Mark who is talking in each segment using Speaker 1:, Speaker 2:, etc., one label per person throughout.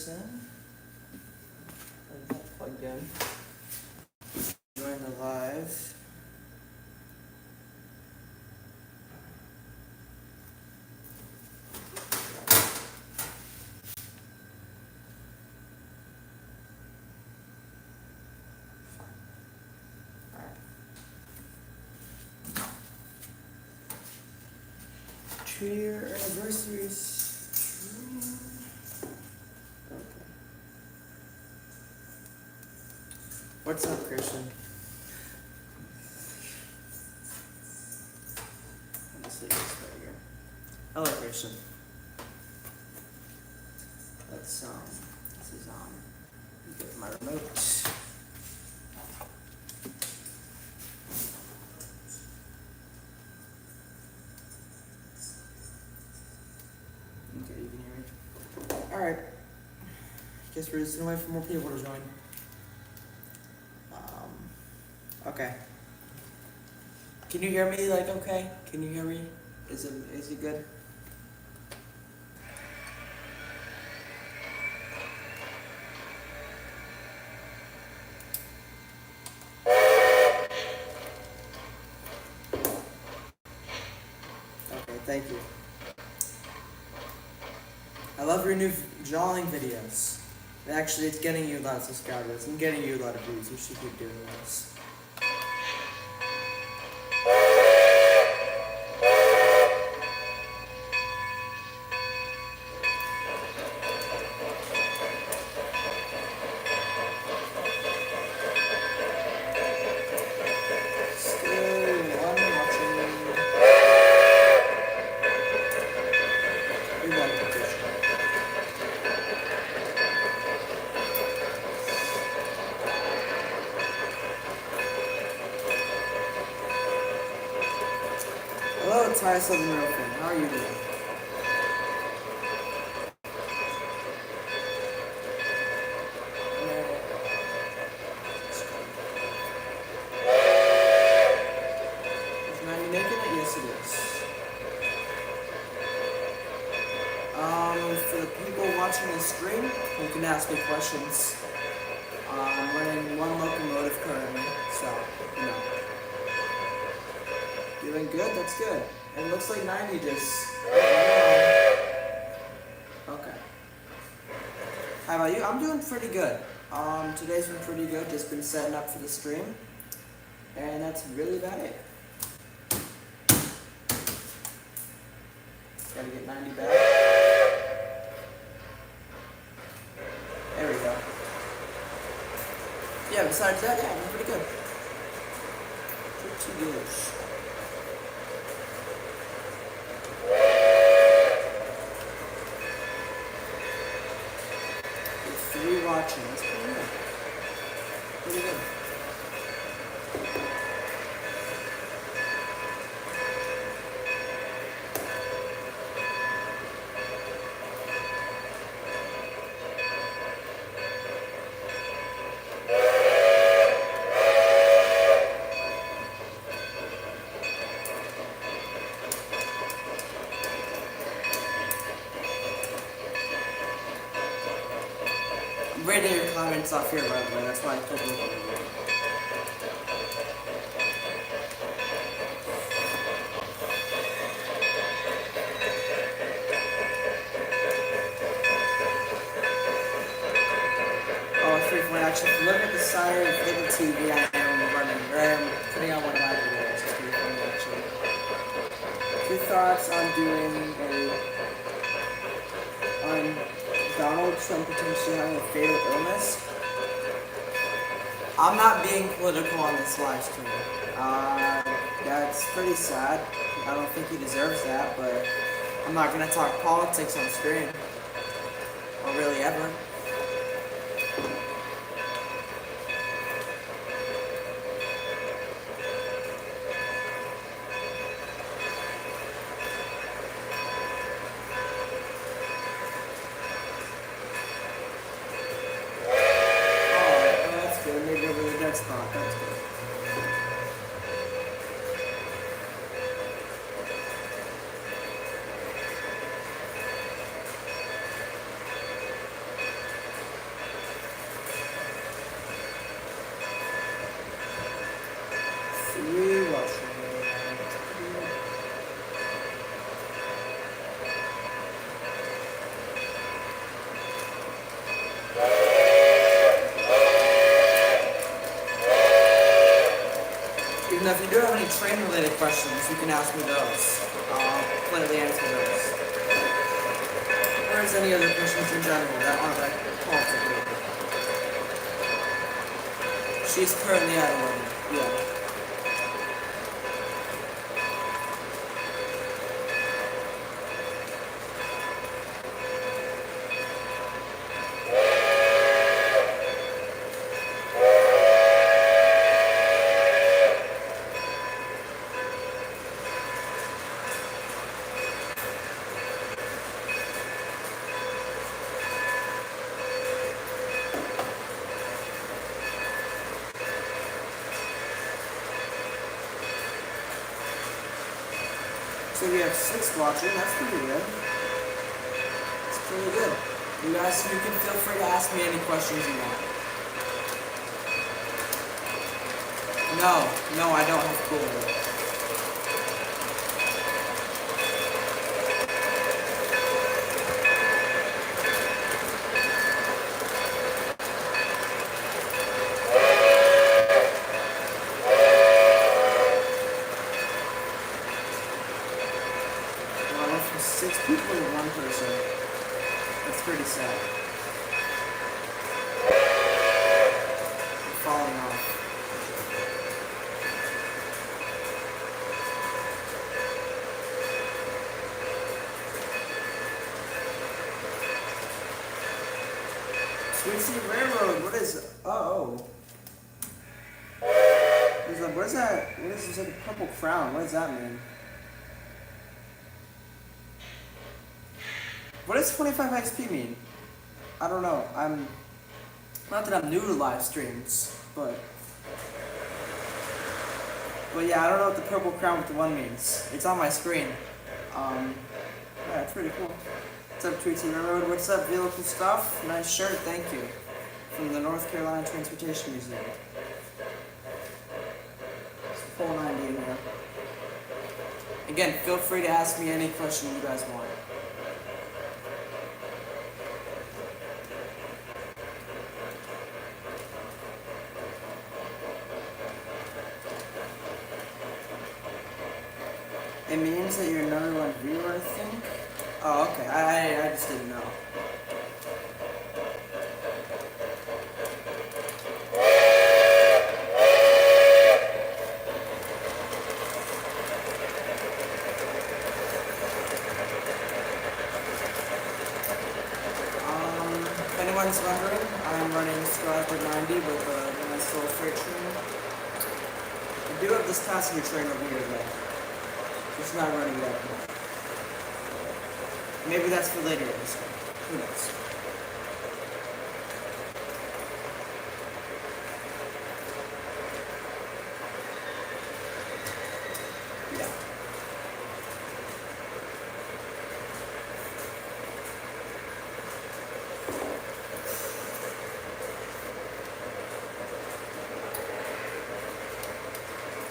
Speaker 1: this in. Plug that plugged in. Join the live. Two-year anniversaries. Okay. What's up, Christian? Let me see this right here. Hello, Christian. Let's this is get my remote. Okay, you can hear me. All right. Guess we're just gonna wait for more people to join. Okay. Can you hear me? Like, okay? Can you hear me? Is it good? Okay, thank you. I love your new drawing videos. Actually, it's getting you a lot of subscribers and getting you a lot of views. You should keep doing this. Hello, Ty Southern American. How are you doing? Is 90 making it? Yes, it is. For the people watching the stream, you can ask me questions. I'm running one locomotive currently, so, you know. Doing good? That's good. And it looks like 90 just... Okay. How about you? I'm doing pretty good. Today's been pretty good. Just been setting up for the stream. And that's really about it. Gotta get 90 back. There we go. Yeah, besides that, yeah, I'm pretty good. Pretty good. Three watching. That's pretty good. Pretty good. I'm reading your comments off here, by the way. That's why I clicked over here. Oh, it's free for action. If you look at the side of the TV, I am running, or I am putting on one of my videos. It's pretty funny, actually. Two thoughts on doing on Donald Trump potentially having a fatal illness. I'm not being political on this live stream. That's pretty sad. I don't think he deserves that, but I'm not going to talk politics on screen. Or really ever. Spot. That's good. train-related questions, you can ask me those. I'll politely answer those. Or is any other questions in general that aren't like politics related? She's currently at 11. Yeah. So we have 6 watching, that's pretty good. It's pretty good. You guys, you can feel free to ask me any questions you want. No, I don't have cooler. Well, I went from 6 people to 1 person. That's pretty sad. I'm falling off. Sweet Sea Railroad, what is, oh. What is that, what is this, like a purple crown, what does that mean? What does 25 XP mean? I don't know, not that I'm new to live streams, but yeah, I don't know what the purple crown with the 1 means. It's on my screen. Yeah, it's pretty cool. What's up, Sweet Sea Railroad? What's up, vehicle stuff? Nice shirt, thank you. From the North Carolina Transportation Museum. It's full 90 in here. Again, feel free to ask me any question you guys want. It means that you're number 1 viewer, I think. Oh, okay. I just didn't know. If anyone's wondering, I'm running Strider 90 with a nice little freight train. I do have this passenger train over here though. It's not running yet. Maybe that's for later episode. Who knows? Yeah.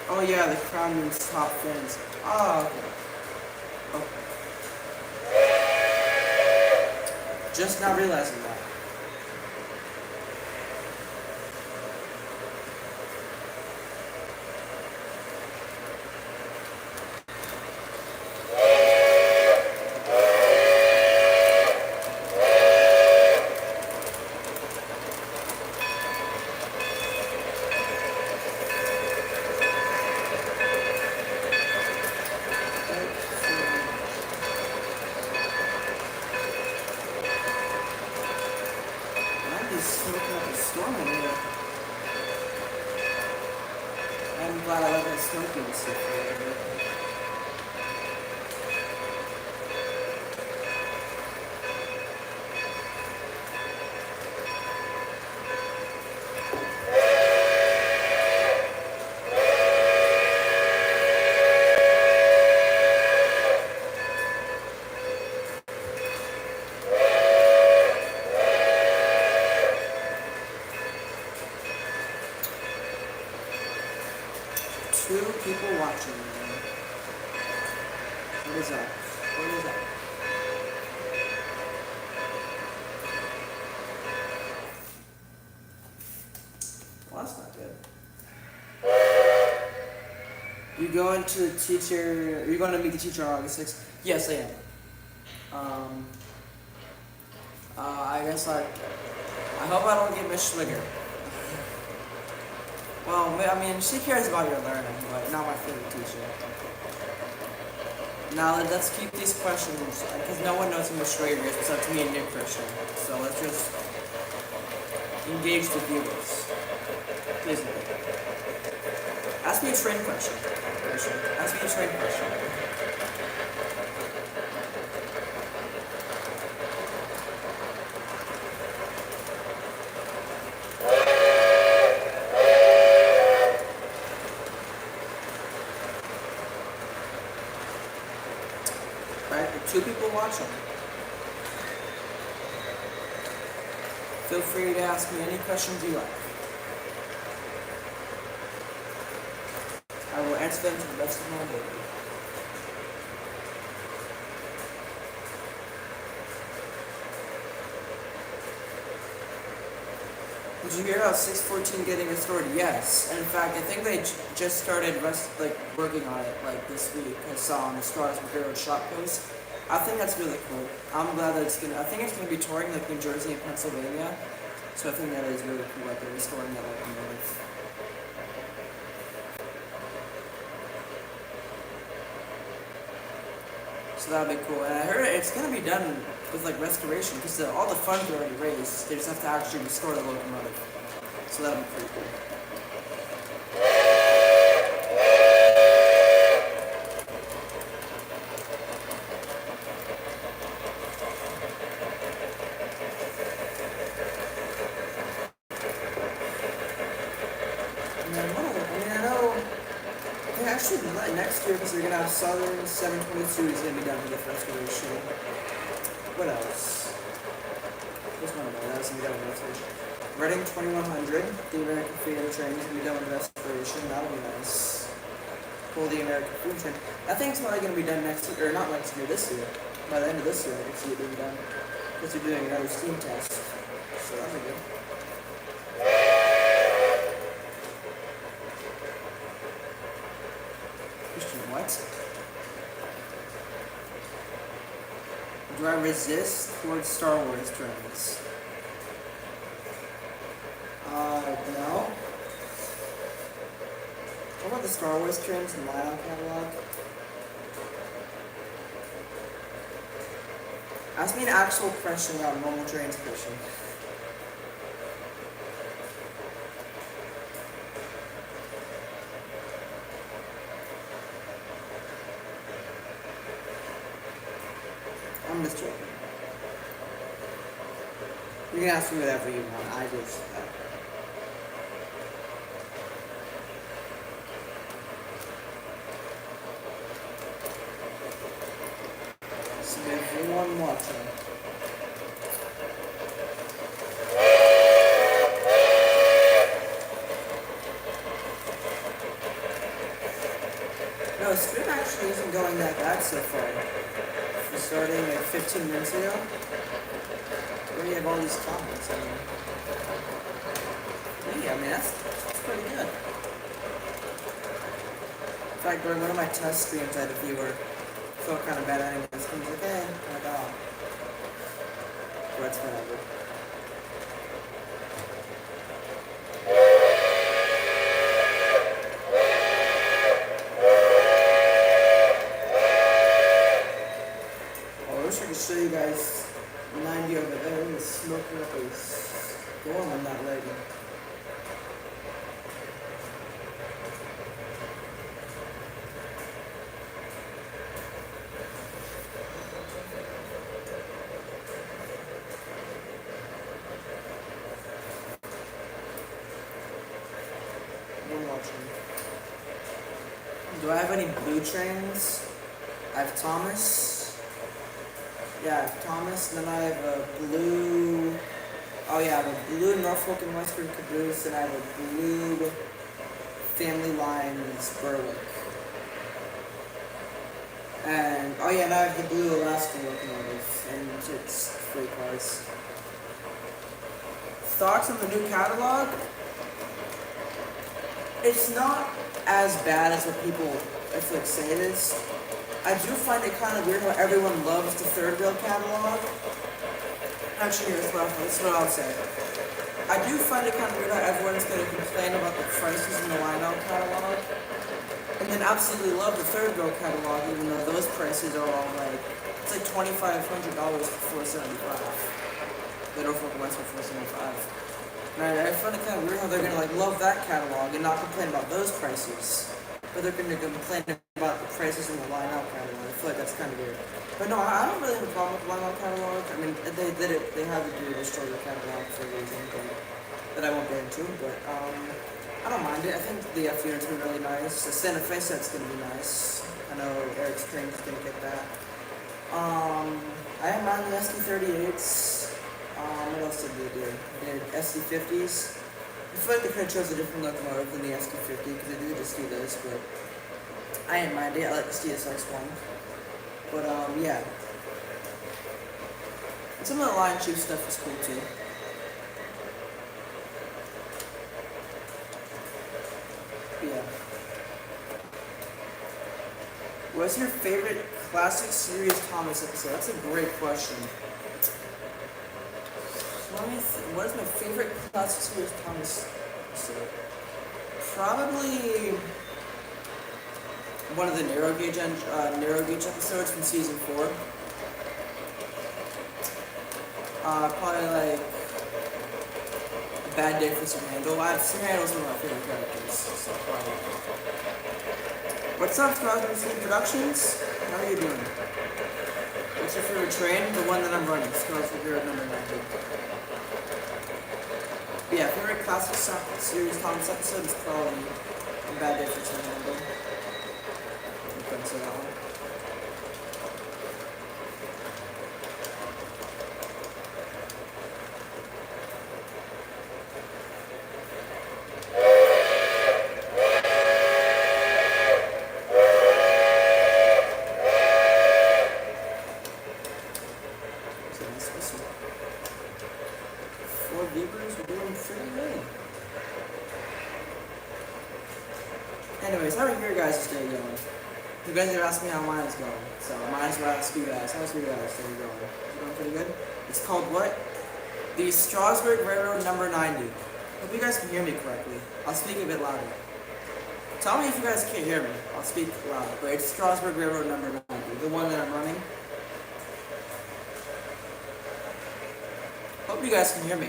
Speaker 1: Oh yeah, the crown means top fins. Oh, okay. Okay. Just now realizing that. Smoking up a storm in here. I'm glad I let that smoking sit for a little bit. Two people watching. What is that? What is that? Well, that's not good. You going to the teacher? Are you going to meet the teacher on August 6th? Yes, I am. I guess I hope I don't get Miss Schwiger. Well, I mean, she cares about your learning, but not my favorite teacher. Now let's keep these questions, because no one knows who Miss Schwiger is besides me and Nick Christian. So let's just engage the viewers. Please. Ask me a train question. Ask me a train question. Right? 2 people watching. Feel free to ask me any questions you like. I will answer them to the best of my ability. Did you hear about 614 getting restored? Yes. In fact, I think they just started working on it this week. I saw on the Stars with Hero shop post. I think that's really cool. I'm glad that I think it's gonna be touring New Jersey and Pennsylvania. So I think that is really cool that they're restoring that locomotive. So that'd be cool. And I heard it's gonna be done with restoration because all the funds are already raised. They just have to actually restore the locomotive. So that'd be pretty cool. Next year, because we're going to have Southern 722 is going to be done with restoration. What else? There's one more. That's going to be done with restoration. Reading 2100, the American Freedom Train is going to be done with restoration. That'll be nice. Pull the American Freedom Train. I think it's probably going to be done next year, or not next year, this year. By the end of this year, I can see it being done. Because they're doing another steam test. So that'll be good. What? Do I resist towards Star Wars trains? No. What about the Star Wars trains in the Lion catalog? Ask me an actual question about normal trains, Christian. I'm just joking. You can ask me whatever you want. I just. So everyone watching. No, stream actually isn't going that bad so far. Starting 15 minutes ago. We have all these comments. Yeah, I mean that's pretty good. In fact, during one of my test streams, I had a viewer felt kind of bad at it. He was like, "Hey, oh my god." But that's whatever. Show you guys 90 over there is smoking up a storm on that lady. We're watching. Do I have any blue trains? I have Thomas. Yeah, I have Thomas, and then I have a blue. Oh yeah, I have a blue Norfolk and Western Caboose, and I have a blue Family Lines Berwick. And oh yeah, and I have the blue Alaska locomotive, and it's free cars. Thoughts on the new catalog? It's not as bad as what people if like say this. I do find it kind of weird how everyone loves the third wheel catalog. Actually, that's what I'll say. I do find it kind of weird how everyone's going to complain about the prices in the Lionel catalog, and then absolutely love the third wheel catalog, even though those prices are all like, it's like $2,500 for 475. The Norfolk West for 475. And I find it kind of weird how they're going to like love that catalog and not complain about those prices, but they're going to complain about the prices in the Lionel catalog. I feel like that's kind of weird. But no, I don't really have a problem with the Lionel catalog. I mean, they have to do a destroyer catalog for a reason, but that I won't get into. But I don't mind it. I think the F units are really nice. The Santa Fe set's going to be nice. I know Eric's Train's going to get that. I have mine the SD38s. What else did they do? They did SD50s. I feel like they could have chose a different locomotive than the SD50 because they did just do those, but I didn't mind it. I like the CSX one. But yeah. And some of the Lion Chief stuff is cool too. But yeah. What's your favorite classic series Thomas episode? That's a great question. What is my favorite classic series Thomas episode? Probably one of the narrow gauge episodes from season 4. Probably like A Bad Day for Sam Handel. Sam Handel's one of my favorite characters. So probably. What's up, Crosby Productions? How are you doing? What's your favorite train? The one that I'm running. Scars for number 90. Yeah, favorite classic series Thomas episode is probably A Bad Day for Sam Handel. I couldn't say that one. Anyways, how are your guys' day going? You guys are asking me how mine is going, so I might as well ask you guys. How's your guys' day going? Is it going pretty good? It's called what? The Strasburg Railroad number 90. Hope you guys can hear me correctly. I'll speak a bit louder. Tell me if you guys can't hear me. I'll speak louder. But it's Strasburg Railroad number 90, the one that I'm running. Hope you guys can hear me.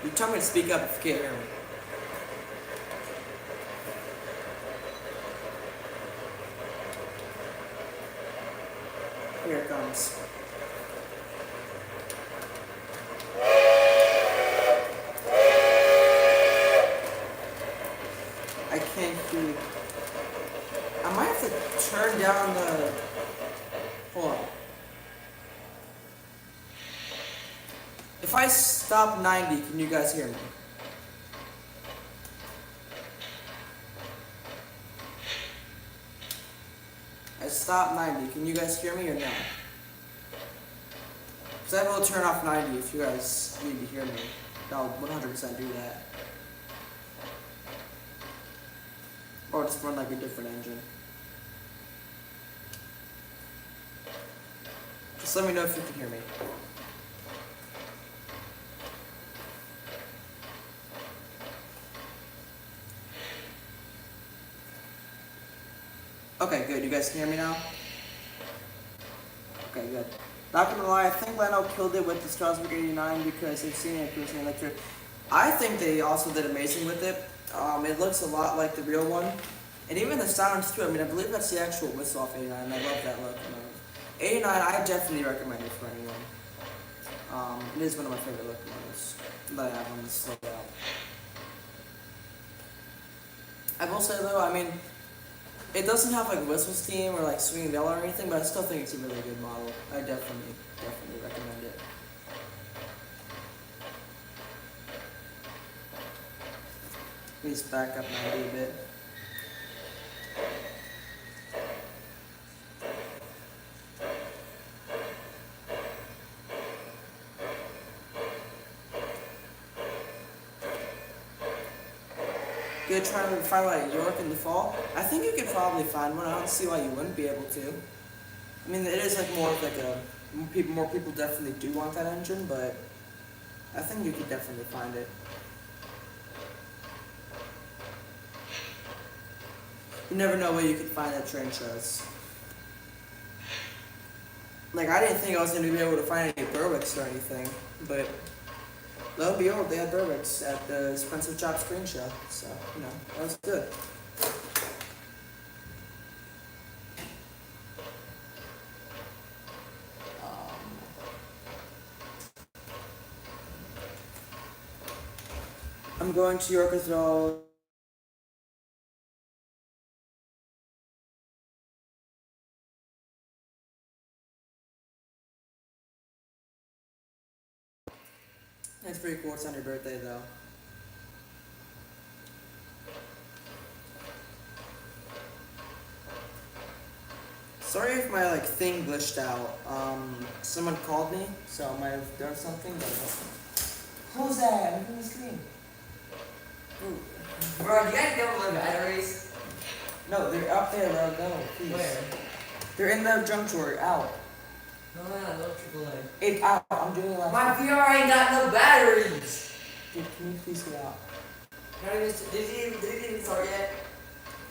Speaker 1: You tell me to speak up if you can't hear me. Here it comes. I can't hear. I might have to turn down the. Hold on. If I stop 90, can you guys hear me? I stopped 90. Can you guys hear me or no? Because I will turn off 90 if you guys need to hear me. I'll 100% do that. Or just run like a different engine. Just let me know if you can hear me. Okay, good. You guys can hear me now? Okay, good. Not gonna lie, I think Leno killed it with the Strasburg 89 because they've seen it cruising electric. I think they also did amazing with it. It looks a lot like the real one. And even the sounds too. I mean, I believe that's the actual whistle off 89, and I love that locomotive. 89, I definitely recommend it for anyone. It is one of my favorite locomotives that I have on this layout. I will say though, I mean, it doesn't have like whistle steam or like swinging bell or anything, but I still think it's a really good model. I definitely recommend it. Please back up 90 a bit. Gonna try to find one at York in the fall. I think you could probably find one. I don't see why you wouldn't be able to. I mean, it is like more of like a more people definitely do want that engine, but I think you could definitely find it. You never know where you could find at train shows. Like, I didn't think I was gonna be able to find any Berwicks or anything, but lo and behold, they had Berwicks at the Expensive Chop Screen Show, so you know that was good. I'm going to York as well. It's pretty cool. It's on your birthday though. Sorry if my like thing glitched out. Someone called me, so I might have done something. But who's that? I'm on the screen. Ooh.
Speaker 2: Bro, do you guys know my batteries?
Speaker 1: No, they're up there, bro. Go, please.
Speaker 2: Where?
Speaker 1: They're in the junk drawer. Out.
Speaker 2: No, no AAA.
Speaker 1: It's out. I'm doing it last.
Speaker 2: My VR ain't got no batteries.
Speaker 1: Dude, can you please get out?
Speaker 2: Did he even start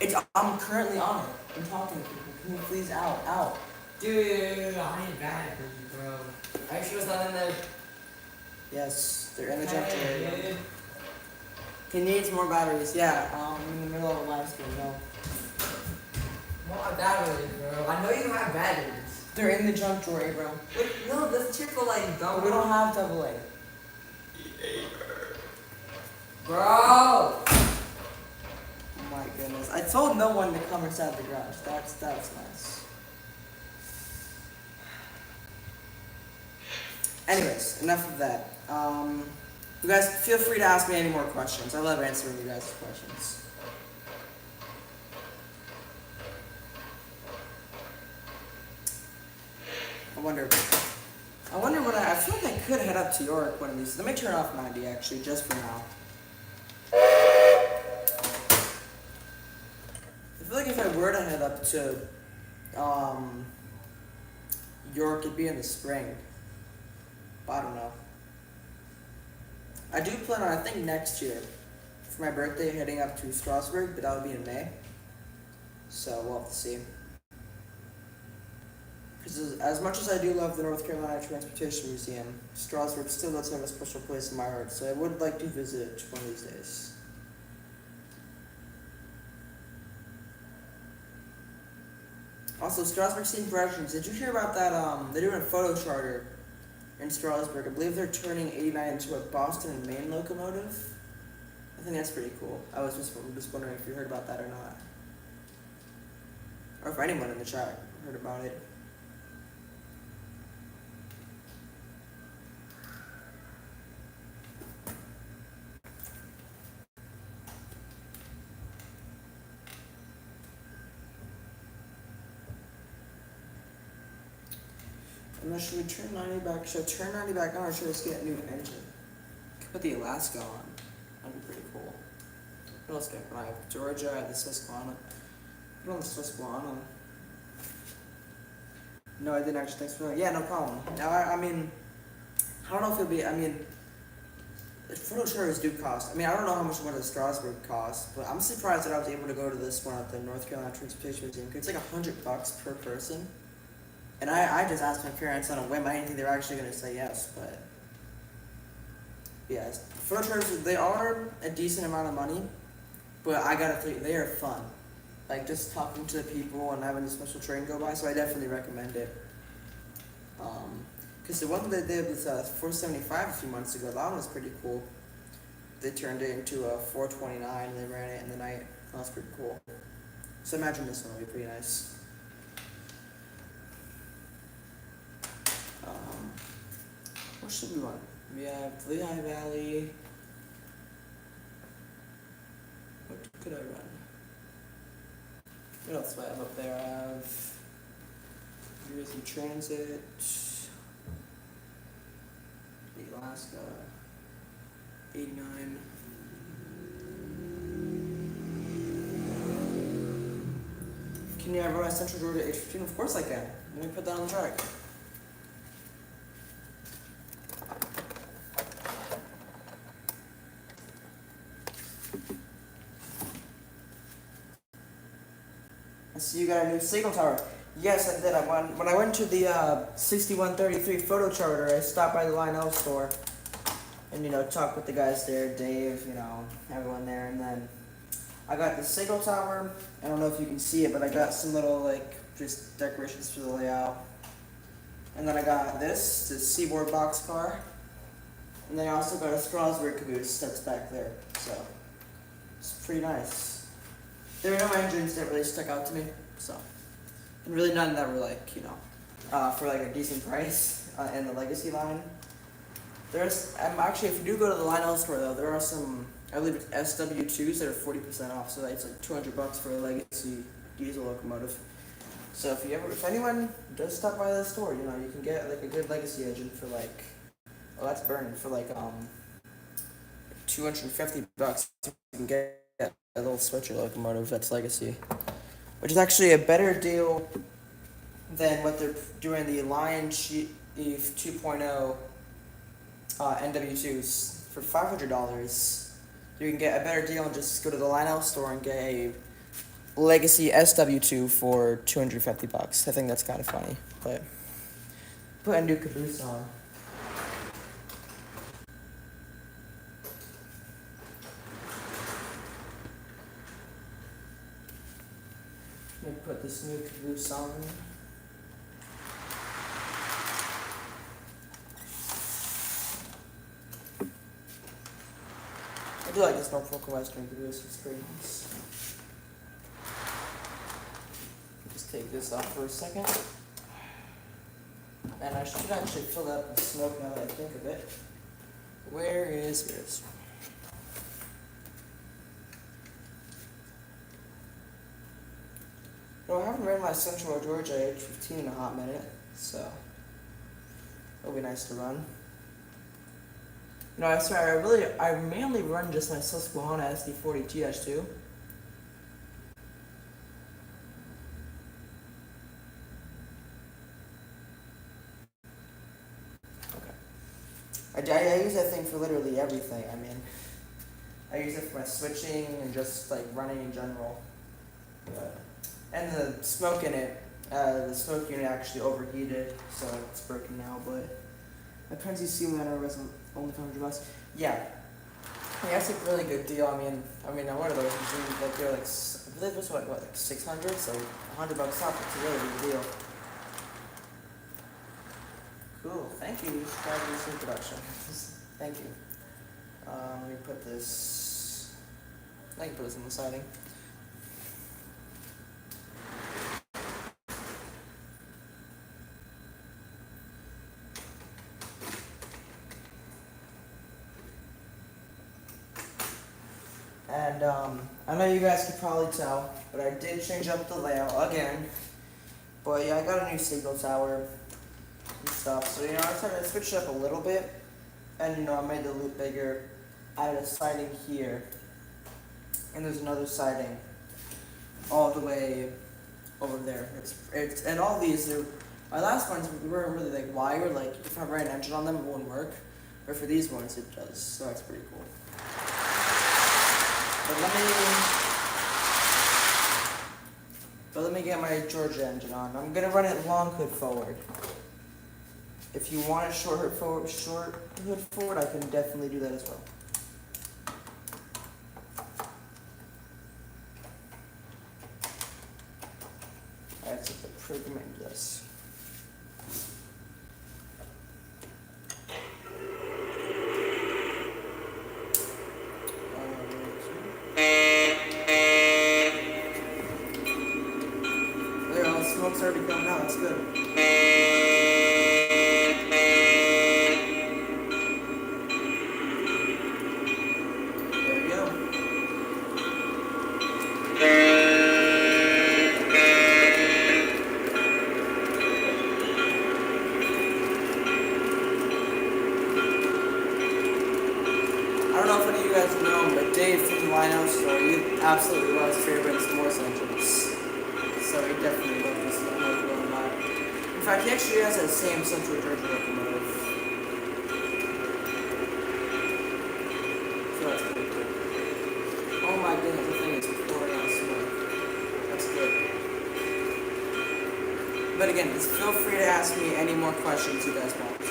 Speaker 2: yet?
Speaker 1: I'm currently on it. I'm talking to people. Can you please out?
Speaker 2: Dude, I need batteries, bro. Are you sure it's not in there?
Speaker 1: Yes, they're in the junk drawer.
Speaker 2: Hey, dude.
Speaker 1: He needs more batteries. Yeah. In the middle of a live stream. No.
Speaker 2: More batteries, bro. I know you have batteries.
Speaker 1: They're in the junk drawer, bro.
Speaker 2: Wait, no, that's AAA,
Speaker 1: But
Speaker 2: dumb.
Speaker 1: we don't have AA.
Speaker 2: Bro!
Speaker 1: Oh my goodness. I told no one to come inside the garage. That's nice. Anyways, enough of that. You guys feel free to ask me any more questions. I love answering you guys' questions. I wonder what I feel like I could head up to York one of these. Let me turn off 90 actually, just for now. I feel like if I were to head up to York, it'd be in the spring. But I don't know. I do plan on, I think next year, for my birthday, heading up to Strasbourg, but that would be in May. So we'll have to see. Because as much as I do love the North Carolina Transportation Museum, Strasbourg still does have a special place in my heart, so I would like to visit it one of these days. Also, Strasbourg Steam Productions, did you hear about that? They're doing a photo charter in Strasbourg. I believe they're turning 89 into a Boston and Maine locomotive. I think that's pretty cool. I was just wondering if you heard about that or not. Or if anyone in the chat heard about it. I'm not sure we turn 90 back. Should I turn 90 back on or should I just get a new engine? Could put the Alaska on. That'd be pretty cool. What else can I have? Georgia, I have the Susquehanna. Put on the Susquehanna. No, I didn't actually. Thanks for that. Yeah, no problem. Now, I mean, I don't know if it'll be. I mean, photo charters do cost. I mean, I don't know how much one at Strasbourg costs, but I'm surprised that I was able to go to this one at the North Carolina Transportation Museum. It's like $100 per person. And I just asked my parents on a whim. I didn't think they were actually going to say yes, but yeah, photo charters, they are a decent amount of money, but I gotta tell you, they are fun. Like just talking to the people and having a special train go by, so I definitely recommend it. Because the one that they did with 475 a few months ago, that one was pretty cool. They turned it into a 429 and they ran it in the night. That was pretty cool. So imagine this one will be pretty nice. What should we run? We have Lehigh Valley. What could I run? What else do I have up there? I have Jersey Transit, the Alaska, 89. can you ever run Central Georgia H15? Of course I can. Let me put that on the track. I see you got a new signal tower. Yes, I did. When I went to the 6133 photo charter, I stopped by the Lionel store and, you know, talked with the guys there, Dave, you know, everyone there. And then I got the signal tower. I don't know if you can see it, but I got some little, like, just decorations for the layout. And then I got this, the Seaboard boxcar. And then I also got a Strasbourg caboose that's back there. So, it's pretty nice. There were no engines that really stuck out to me, so. And really none that were like, you know, for like a decent price in the Legacy line. There's, actually, if you do go to the Lionel store though, there are some, I believe it's SW2s that are 40% off, so that's like $200 for a Legacy diesel locomotive. So if anyone does stop by the store, you know, you can get like a good Legacy engine for like, oh, that's burning, for like $250. You can get a little switcher locomotive that's Legacy, which is actually a better deal than what they're doing the Lion Chief 2.0 NW2s for $500. You can get a better deal and just go to the Lionel store and get a Legacy SW2 for $250. I think that's kind of funny, but put a new caboose on. Let me put this new caboose on. I do like this Norfolk Western caboose, it's pretty nice. Just take this off for a second. And I should actually fill that with smoke now that I think of it. Where is this? No, I haven't ran my Central Georgia H15 in a hot minute, so it'll be nice to run. No, I swear, I mainly run just my Susquehanna SD40 T-2. Okay. I use that thing for literally everything. I mean, I use it for my switching and just like running in general. And the smoke in it, the smoke unit actually overheated, so it's broken now, but my Penzi Sealiner was only $500. Yeah. That's a really good deal. I mean, one of those is like they're like, I believe it was what like 600, so $100 off. It's a really good deal. Cool. Thank you. Driving this in production. Thank you. Let me put this. I can put this on the siding. And I know you guys could probably tell, but I did change up the layout again. But yeah, I got a new signal tower and stuff. So, you know, I started to switch it up a little bit. And, you know, I made the loop bigger. Added a siding here. And there's another siding all the way over there. And all these, my last ones weren't really like wired. Like, if I ran an engine on them, it wouldn't work. But for these ones, it does. So that's pretty cool. But let me get my Georgia engine on. I'm gonna run it long hood forward. If you want a short hood forward, I can definitely do that as well. I have to put the program into this. Smoke's already coming out, that's good. There we go. I don't know if any of you guys know, but Dave from the Lionel store, he absolutely loves Fairbanks Morse engines. So so he definitely loved this locomotive a lot. In fact, he actually has that same Central Georgia locomotive. So that's pretty cool. Oh my goodness, the thing is pouring out smoke. That's good. But again, just feel free to ask me any more questions you guys want to.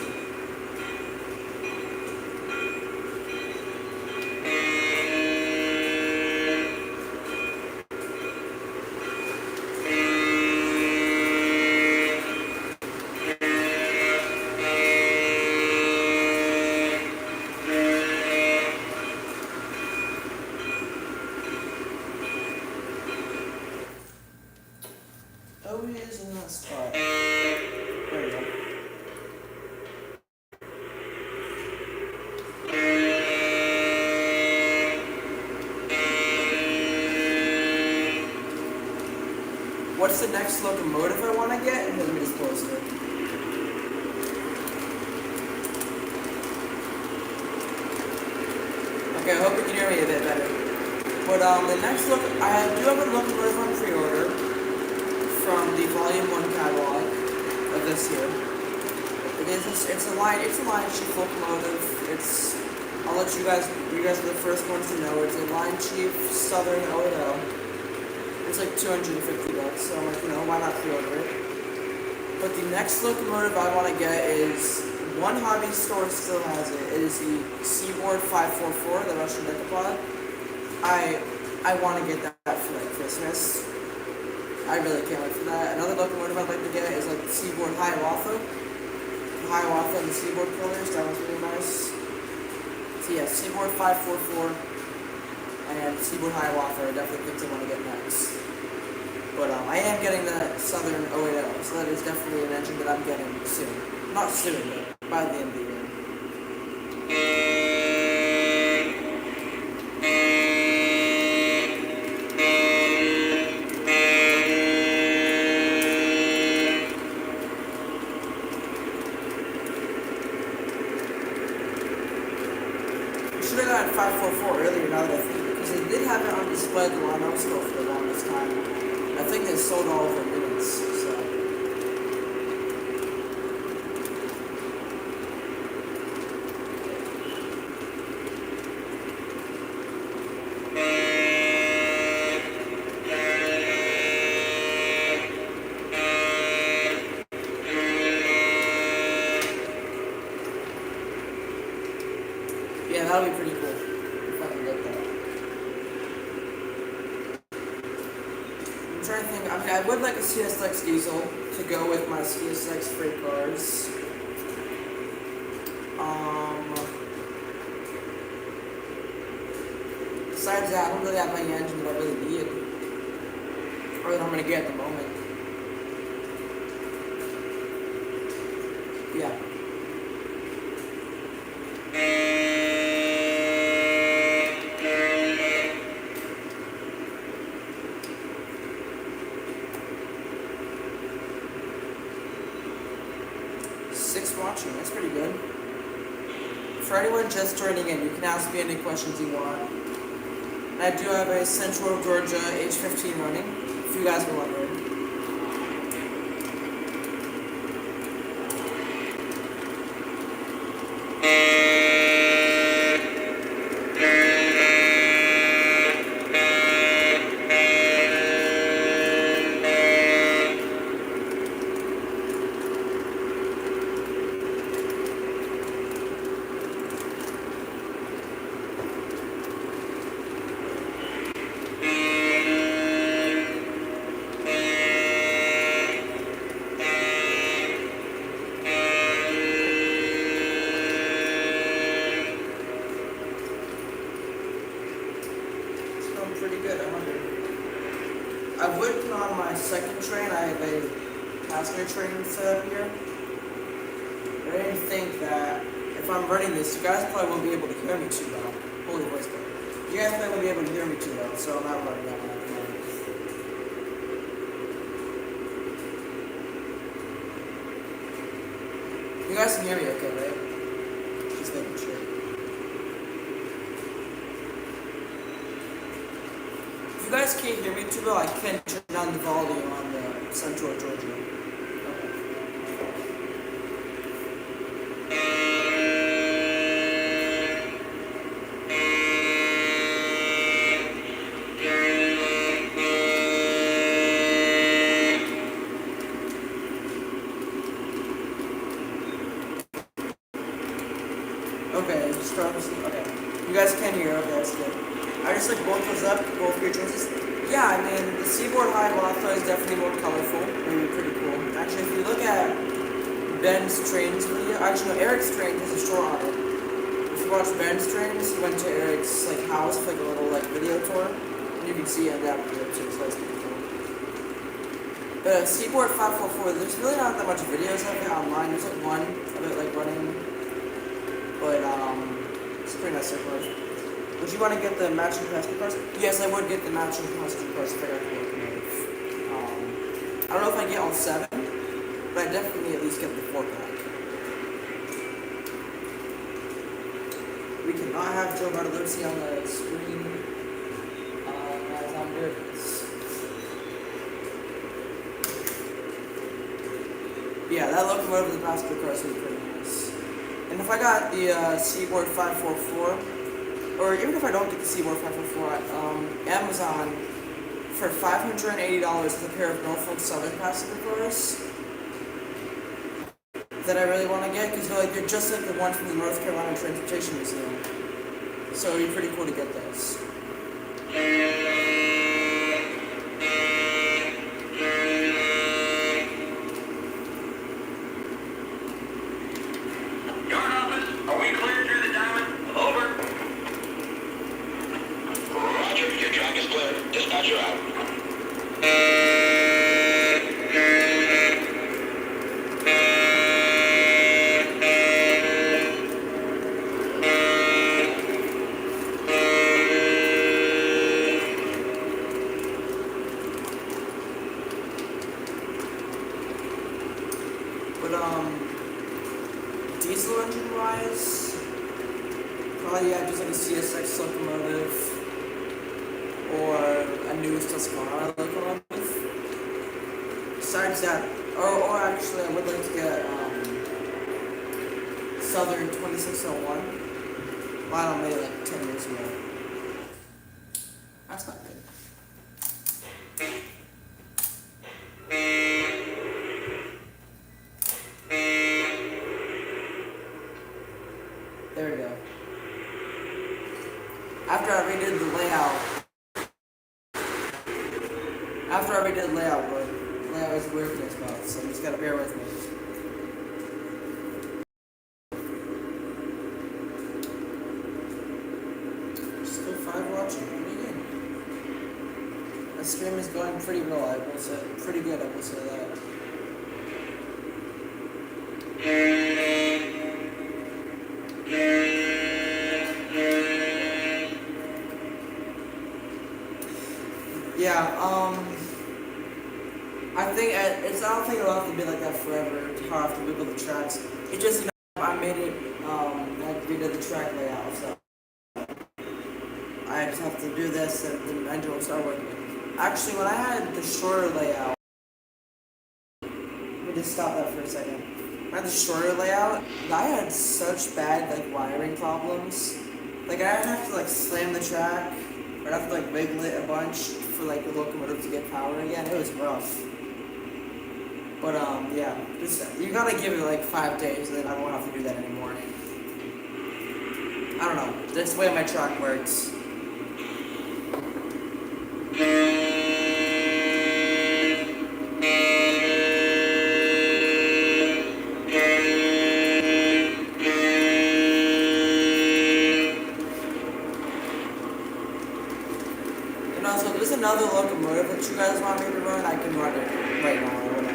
Speaker 1: Oh, it is in that spot. There we go. What's the next locomotive I want to get? And let me just close it. Okay, I hope you can hear me a bit better. But the next look, I do have a locomotive on pre-order from the Volume 1 catalog of this year. It's a line chief locomotive. I'll let you guys are the first ones to know. It's a line chief Southern O&O. It's like $250, so I'm like, why not pre-order it? But the next locomotive I want to get is, one hobby store still has it. It is the Seaboard 544, the Russian decapod. I want to get that for like Christmas. I really can't wait for that. Another locomotive I'd like to get is like the Seaboard Hiawatha. The Hiawatha and the Seaboard Pillars, that one's really nice. So yeah, Seaboard 544 and Seaboard Hiawatha are definitely things I want to get next. But I am getting the Southern O&O, so that is definitely an engine that I'm getting soon. Not soon, but by the end of the year. Should have gotten 544 earlier now that I think, because they did have it on display at the Lano store for the longest time. I think they sold all of their minutes, so. Yeah, that'll be pretty cool if I can get that. I'm trying to think. I mean, I would like a CSX diesel to go with my CSX freight cars. Besides that, I don't really have any engine that I really need, or that I'm gonna get at the moment. Yeah. Six watching, that's pretty good. For anyone just joining in, you can ask me any questions you want. And I do have a Central Georgia H15 running, if you guys were wondering. Pretty good, I wonder. I would put on my second train. I have a passenger train set up here. But I didn't think that if I'm running this, you guys probably won't be able to hear me too well. Holy voice code. You guys probably won't be able to hear me too well, so I'm not running that one at the moment. You guys can hear me okay, right? Just making sure. If you guys can't hear me too well, I can turn down the volume on the Central Georgia. Okay, okay. You guys can hear, okay, that's good. I just like both those up, both your choices. Yeah, I mean, the Seaboard Hiawatha is definitely more colorful, maybe pretty cool. Actually, if you look at Ben's Trains video, actually no, Eric's Trains has a short on it. If you watch Ben's Trains, he went to Eric's like house for like a little like video tour, and you can see it in that video too, so that's pretty cool. The Seaboard 544, there's really not that much videos of it online. There's like one of it like running, but it's a pretty nice surprise. Would you want to get the matching passenger cars? Yes, I would get the matching passenger cars if I got the locomotive. I don't know if I get all 7, but I definitely at least get the 4-pack. We cannot have Joe Bartolozzi on the screen as I'm doing this. Yeah, that locomotive and the passenger cars would be pretty nice. And if I got the Seaboard 544, or even if I don't get the Seaboard 544, Amazon for $580 is a pair of Norfolk Southern passenger cars that I really want to get, because they're just like the ones from the North Carolina Transportation Museum. So it'd be pretty cool to get those. Diesel engine wise, probably yeah, just like a CSX locomotive or a new Tuscana locomotive. Besides that, or actually I would like to get Southern 2601. Mine made like 10 years ago. That's not good. There we go. After I redid the layout, but layout is weird for this month, so you just gotta bear with me. Still 5 watching, pretty good. The stream is going pretty well, I will say. Pretty good, I will say that. Yeah, I don't think it'll have to be like that forever, how I have to wiggle the tracks. It just, you know, I made it, like, redid the track layout, so I just have to do this and the engine will start working. Actually, when I had the shorter layout, let me just stop that for a second. When I had the shorter layout, I had such bad, like, wiring problems. Like, I'd have to, like, slam the track, or I'd have to, like, wiggle it a bunch for, like, the locomotive to get power again. It was rough. But, yeah, just, you gotta give it, like, 5 days, and then I won't have to do that anymore. I don't know. That's the way my track works. And also, if there's another locomotive that you guys want me to run, I can run it right now or whatever.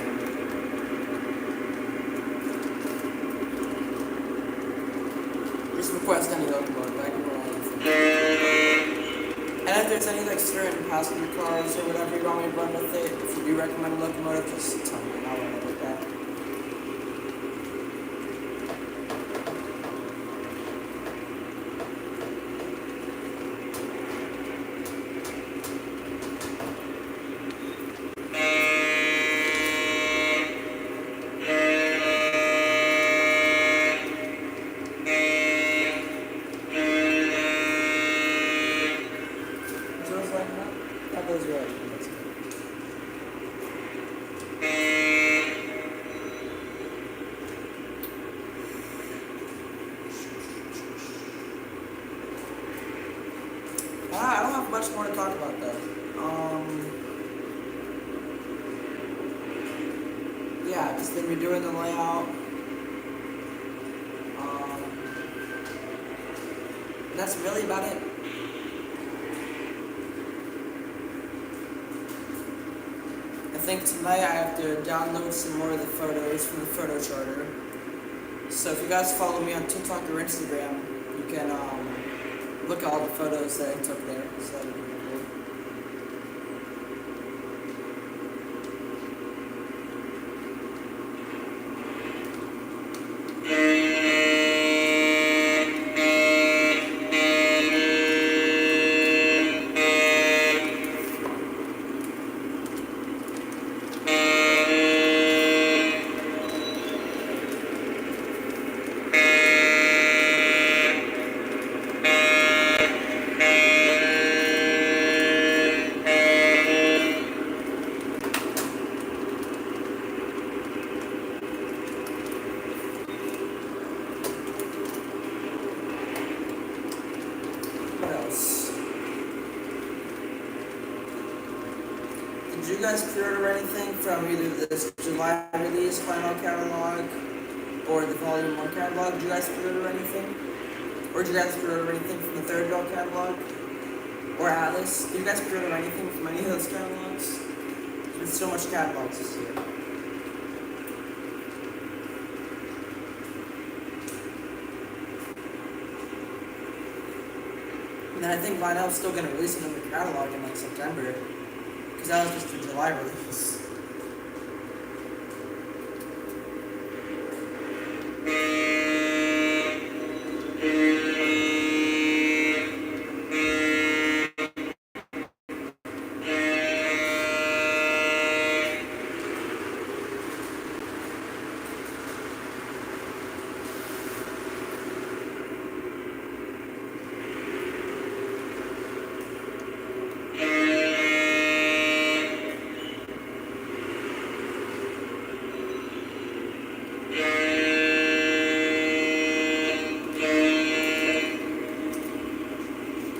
Speaker 1: Just request any locomotive, I can run anything. And if there's any like certain passenger cars or whatever you want me to run with it, if you do recommend a locomotive, just tell me and I'll run it like that. close your eyes. I don't have much more to talk about though. Yeah, just been redoing the layout. And that's really about it. I think tonight I have to download some more of the photos from the photo charter. So if you guys follow me on TikTok or Instagram, you can look at all the photos that I took there. So that'd be pretty cool. What else? Did you guys pre-order anything from either this July release final catalog or the Volume 1 catalog? Did you guys pre-order anything? Or did you guys pre-order anything from the Third Rail catalog? Or Atlas? Did you guys pre-order anything from any of those catalogs? There's so much catalogs this year. And then I think Lionel's still going to release another catalog in like September. Because that was just a July release.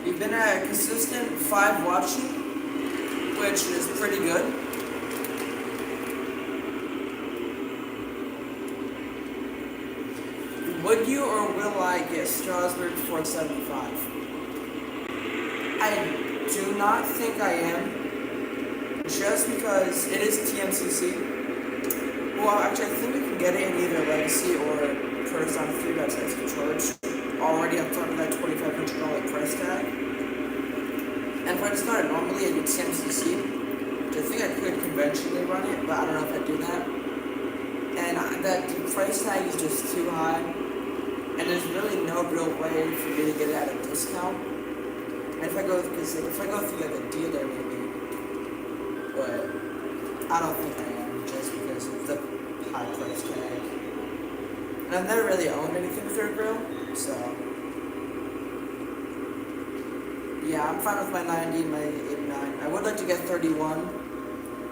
Speaker 1: You've been at a consistent 5 watching, which is pretty good. Would you or will I get Strasbourg 475? I do not think I am, just because it is TMCC. Well, actually, I think we can get it in either Legacy or Curtis on 3 by size charge. Already I'm talking that $2,500 price tag. And if I just got it normally, I do TMCC. I think I could conventionally run it, but I don't know if I do that. And that price tag is just too high. And there's really no real way for me to get it at a discount. And if I go through like a dealer maybe, but I don't think I am, just because of the high price tag. And I've never really owned anything Third Rail, so yeah, I'm fine with my 90 and my 89. I would like to get 31.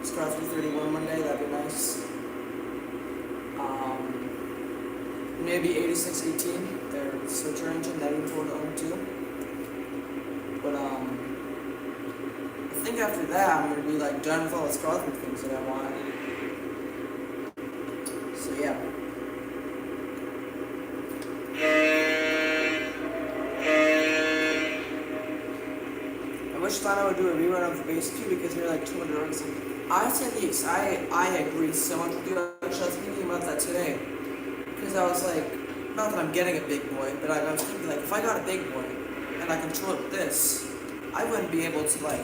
Speaker 1: Start with 31 one day, that'd be nice. Maybe 8618, their switcher engine, that'd be cool to own too. But I think after that I'm gonna be like done with all the Strasbourg things that I want. So yeah. I wish Lana would do a rerun of the base 2 because they're like 200 runs. Honestly, I agree so much with you. Actually, I was thinking about that today. Because I was like, not that I'm getting a big boy, but I was thinking like, if I got a big boy and I control it with this, I wouldn't be able to like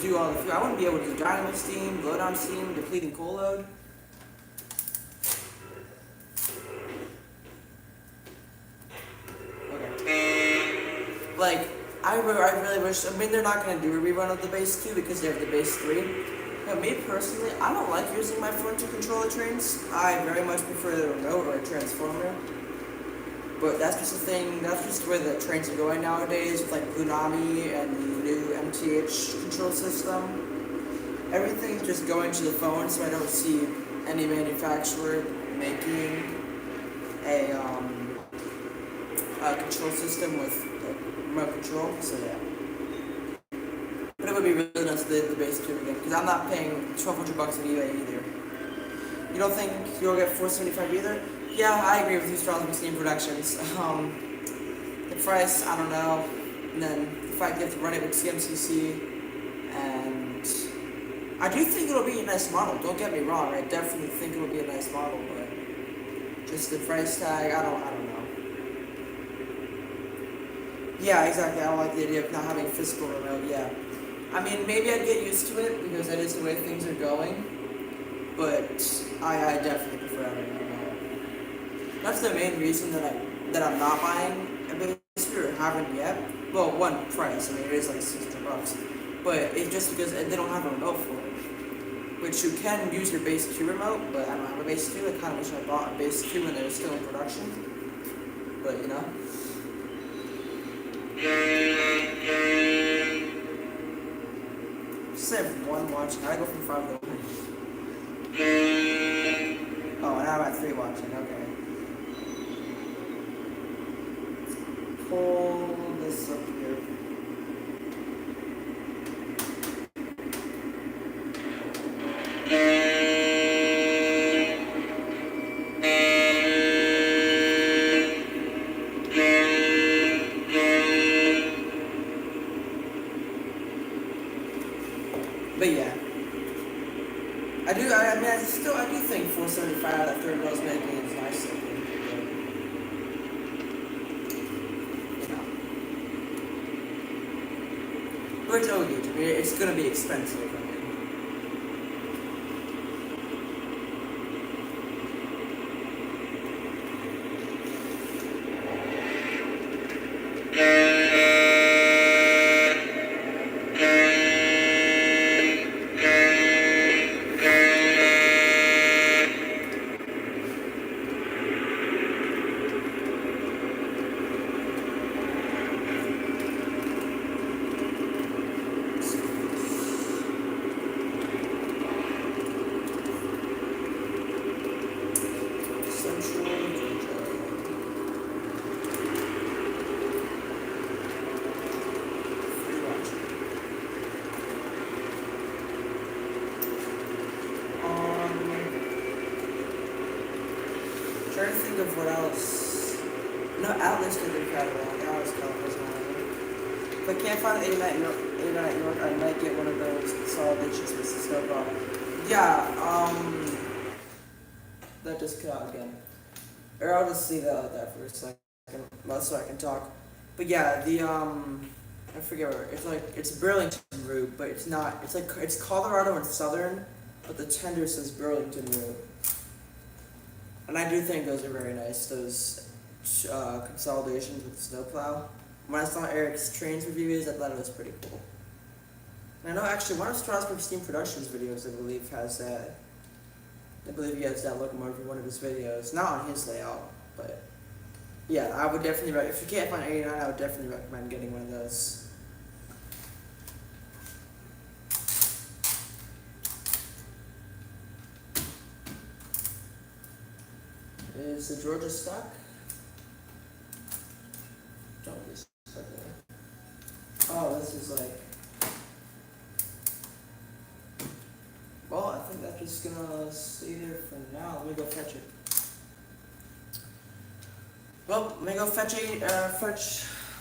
Speaker 1: do all the. I wouldn't be able to do dynamo steam, load on steam, depleting cool load. Okay. Like, I really wish. I mean, they're not gonna do a rerun of the base 2 because they have the base 3. But me personally, I don't like using my phone to control the trains. I very much prefer the remote or a transformer. But that's just the thing. That's just the way the trains are going nowadays with like Lunami and the new MTH control system. Everything's just going to the phone, so I don't see any manufacturer making a control system with like, remote control. So yeah. But it would be really nice to the base 2 again, because I'm not paying $1,200 on eBay either. You don't think you'll get $475 either? Yeah, I agree with you, Strong Steam Productions. The price, I don't know. And then the fact you have to run it with CMCC, and I do think it'll be a nice model. Don't get me wrong. I definitely think it'll be a nice model, but just the price tag, I don't know. Yeah, exactly. I don't like the idea of not having a physical remote. Yeah. I mean, maybe I'd get used to it because that is the way things are going, but I definitely prefer having a remote. That's the main reason that I'm not buying a base 2 or haven't yet. Well, one, price. I mean, it is like $600, but it's just because they don't have a remote for it. Which you can use your base 2 remote, but I don't have a base 2. I kind of wish I bought a base 2 when they were still in production. But you know. Just have one watching. I go from 5 to 1. Oh, and now I'm at 3 watching. Okay. Pull this up here. But yeah, I do think 475 out of 3rd row making is nice looking. You know, but it's OG. I mean, it's gonna be expensive. I mean. Trying to think of what else. No, Atlas did the catalog. Atlas catalog. If I can't find 89 York, I might get one of those consolidations with the snowball. Yeah, that just cut out again. Or I'll just leave that like that for a second, so I can talk. But yeah, I forget where, it's Burlington route, but it's not, it's Colorado and Southern, but the tender says Burlington route. And I do think those are very nice, those consolidations with the snowplow. When I saw Eric's trains reviews, I thought it was pretty cool. And I know actually one of Strasburg Steam Productions videos, I believe, has that. I believe he has that locomotive in one of his videos. Not on his layout, but yeah, I would definitely, if you can't find 89, I would definitely recommend getting one of those. Is the Georgia stuck? Don't be stuck there. Oh, this is like. Well, I think that's just gonna stay there for now. Let me go fetch it. Well, let me go fetch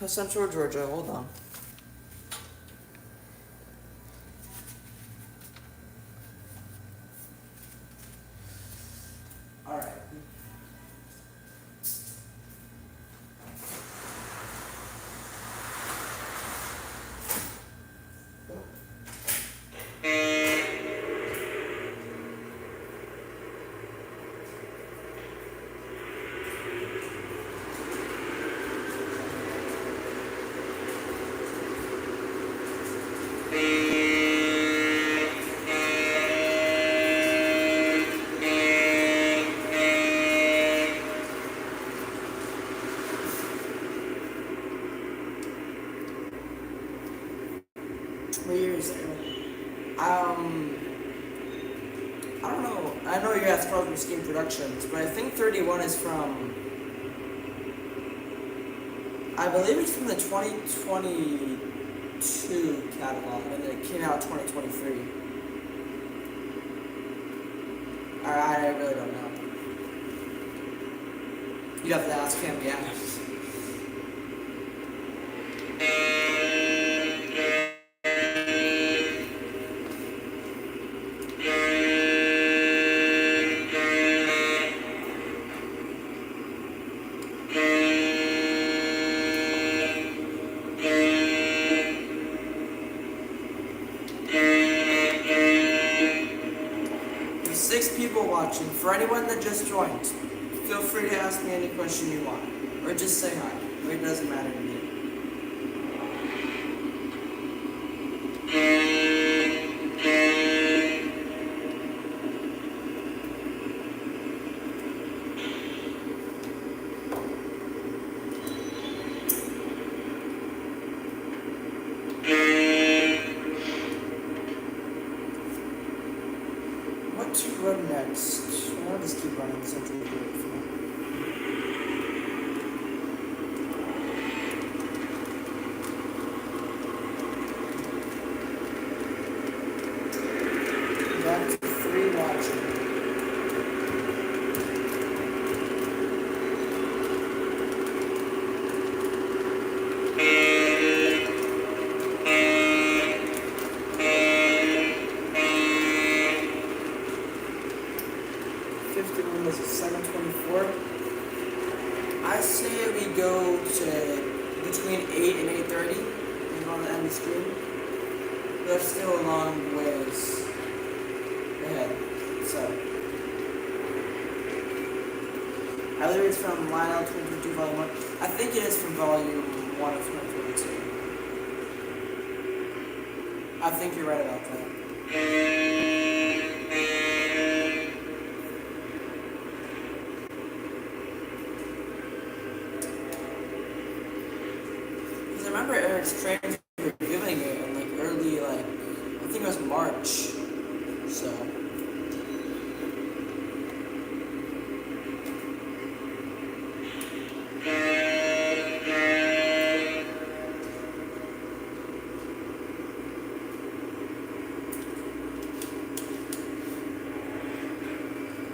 Speaker 1: the Central Georgia. Hold on. All right. What year is it? I don't know. I know you're at Strasbourg Scheme Productions, but I think 31 is from. I believe it's from the 2022 catalog, and it came out 2023. I really don't know. You'd have to ask him, yeah. There's 6 people watching. For anyone that just joined, feel free to ask me any question you want. Or just say hi. It doesn't matter to me. What to run next? I'll just keep running Central Europe for now. Back to 3 watching. Is 7:24. I say we go to between 8 and 8:30 and on the end of the stream. There's still a long ways ahead. So I believe it's from Lionel 2022 Volume 1. I think it is from Volume 1 of 2022. I think you're right about that. I remember Eric's trainers reviewing it in like early, I think it was March. So.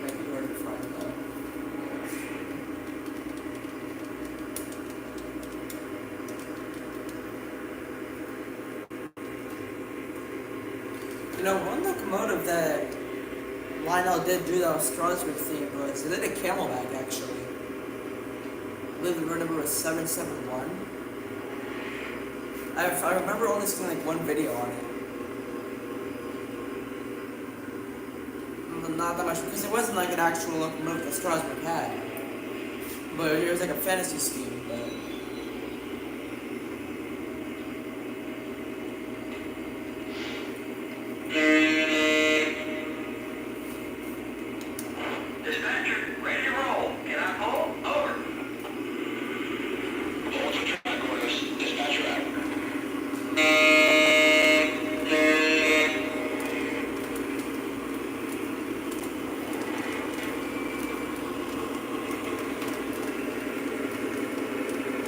Speaker 1: Maybe where to find that. You know, one locomotive that Lionel did do that was Strasbourg themed was it did a Camelback actually. I believe the road number was 771. I remember only seeing like one video on it. Not that much because it wasn't like an actual locomotive that Strasbourg had. But it was like a fantasy scheme. But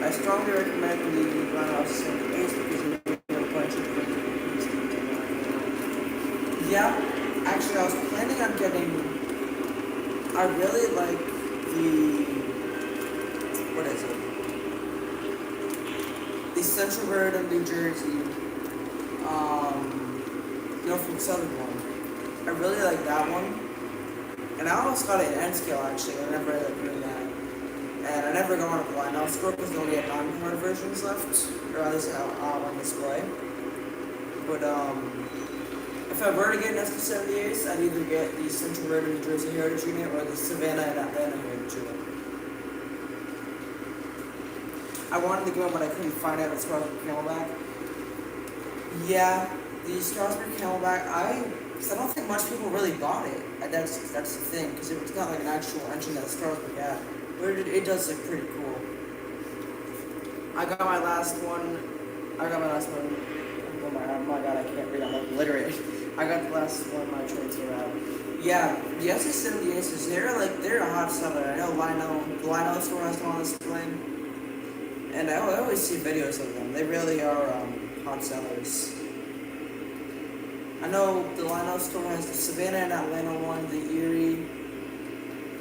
Speaker 1: I strongly recommend the Lionel 78 because you get a bunch of things. Yeah, actually I was planning on getting, I really like the, what is it? The Central Road in New Jersey, Norfolk Southern one. I really like that one. And I almost got it in N scale actually, I never ended up doing that. And I never got one of Lionel Score because they only had non-colored versions left, or at least on display. But if I were to get an ST78, I'd either get the Central Road in New Jersey Heritage Unit or the Savannah and Atlanta Heritage Unit. I wanted to go, but I couldn't find it at Strasbourg Camelback. Yeah, the Strasbourg Camelback, I don't think much people really bought it. That's the thing, because it's not like an actual engine that Strasbourg had. But it does look pretty cool. I got my last one. oh my god, I can't read. I'm like literate. I got the last one of my trades here out. Yeah, the SC70 Aces, they're a hot seller. I know Lionel store has them on display. And I always see videos of them. They really are hot sellers. I know the Lionel store has the Savannah and Atlanta one, the Erie,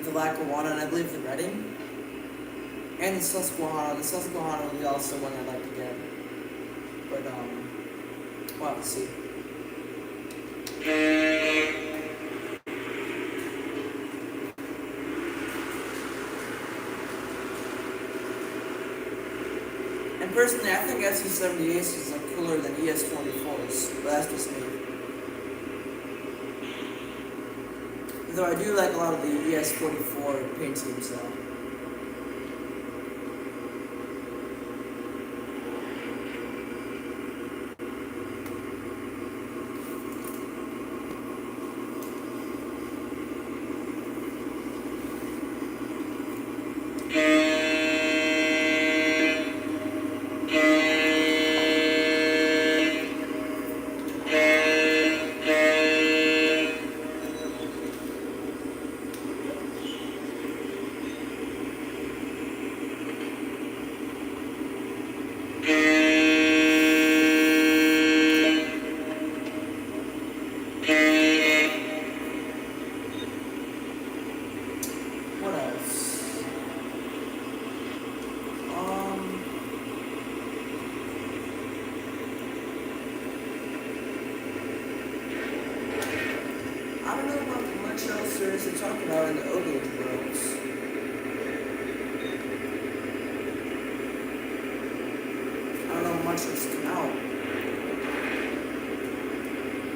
Speaker 1: the Lackawanna, and I believe the Reading. And the Susquehanna. The Susquehanna would be also one I'd like to get. But, we'll have to see. And personally, I think SC70 are cooler than ES24s, but that's just me. Though I do like a lot of the ES44 paint schemes though. What else? I don't know about much else there is to talk about in the O-Gauge worlds. I don't know much that's come out.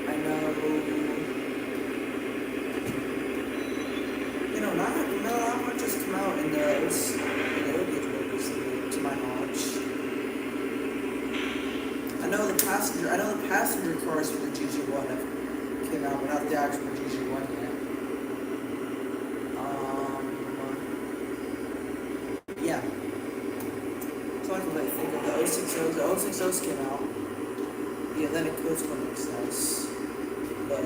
Speaker 1: I know, not much has come out in the O-Gauge world recently, to my knowledge. I know the passenger cars for the GG1 have came out, but not the actual GG1 yet. Yeah. So I can really think of the 060s. The 060s came out. The Atlantic Coast one looks nice, but I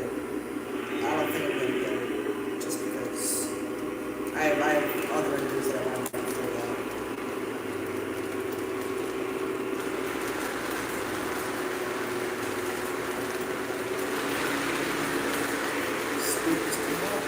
Speaker 1: don't think I'm gonna get it just because I have other reviews that I want to figure out. Speakers come up.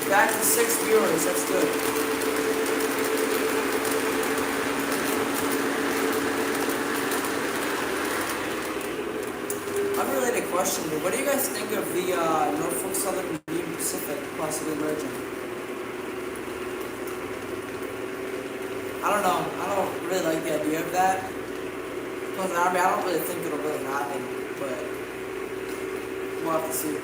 Speaker 1: Back to 6 viewers, that's good. Unrelated question, but what do you guys think of the Norfolk Southern and Union Pacific possibly merging? I don't know. I don't really like the idea of that. Plus, I don't really think it'll really happen, but we'll have to see.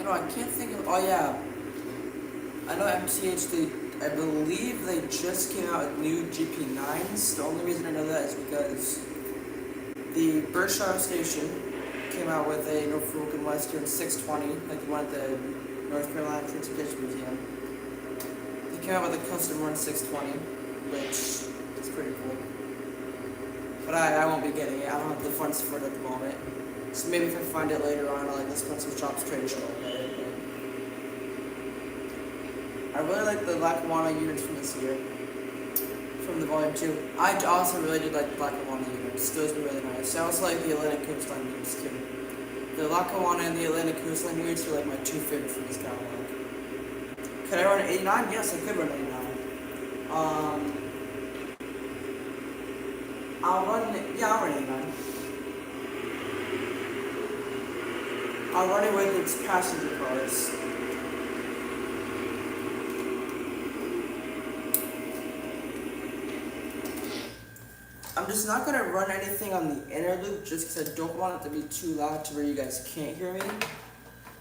Speaker 1: I can't think of. Oh yeah, I know MTH. I believe they just came out with new GP9s. The only reason I know that is because the Berkshire station came out with a Norfolk and Western 620, like the one at the North Carolina Transportation Museum. They came out with a custom run 620, which is pretty cool. But I won't be getting it. I don't have the funds for it at the moment. So maybe if I find it later on, I'll like the Spencer Shops trade show. I really like the Lackawanna units from this year. from the Volume 2. I also really did like the Lackawanna units. Those were really nice. I also like the Atlantic Coastline units too. The Lackawanna and the Atlantic Coastline units were like my two favorites from this catalog. Could I run an 89? Yes, I could run an 89. I'll run 89. I'll run it with its passenger cars. I'm just not gonna run anything on the inner loop just because I don't want it to be too loud to where you guys can't hear me.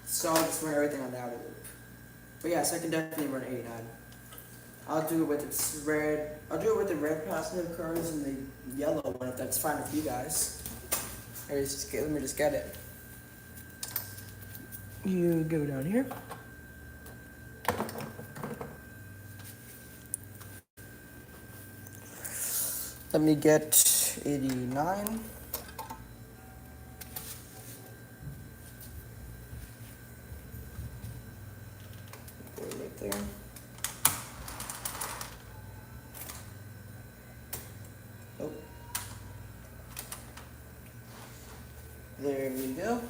Speaker 1: So I'll just run everything on the outer loop. But yes, I can definitely run 89. I'll do it with its red. I'll do it with the red passenger cars and the yellow one if that's fine with you guys. Let me just get it. You go down here. Let me get 89. Go right there. Oh. There we go.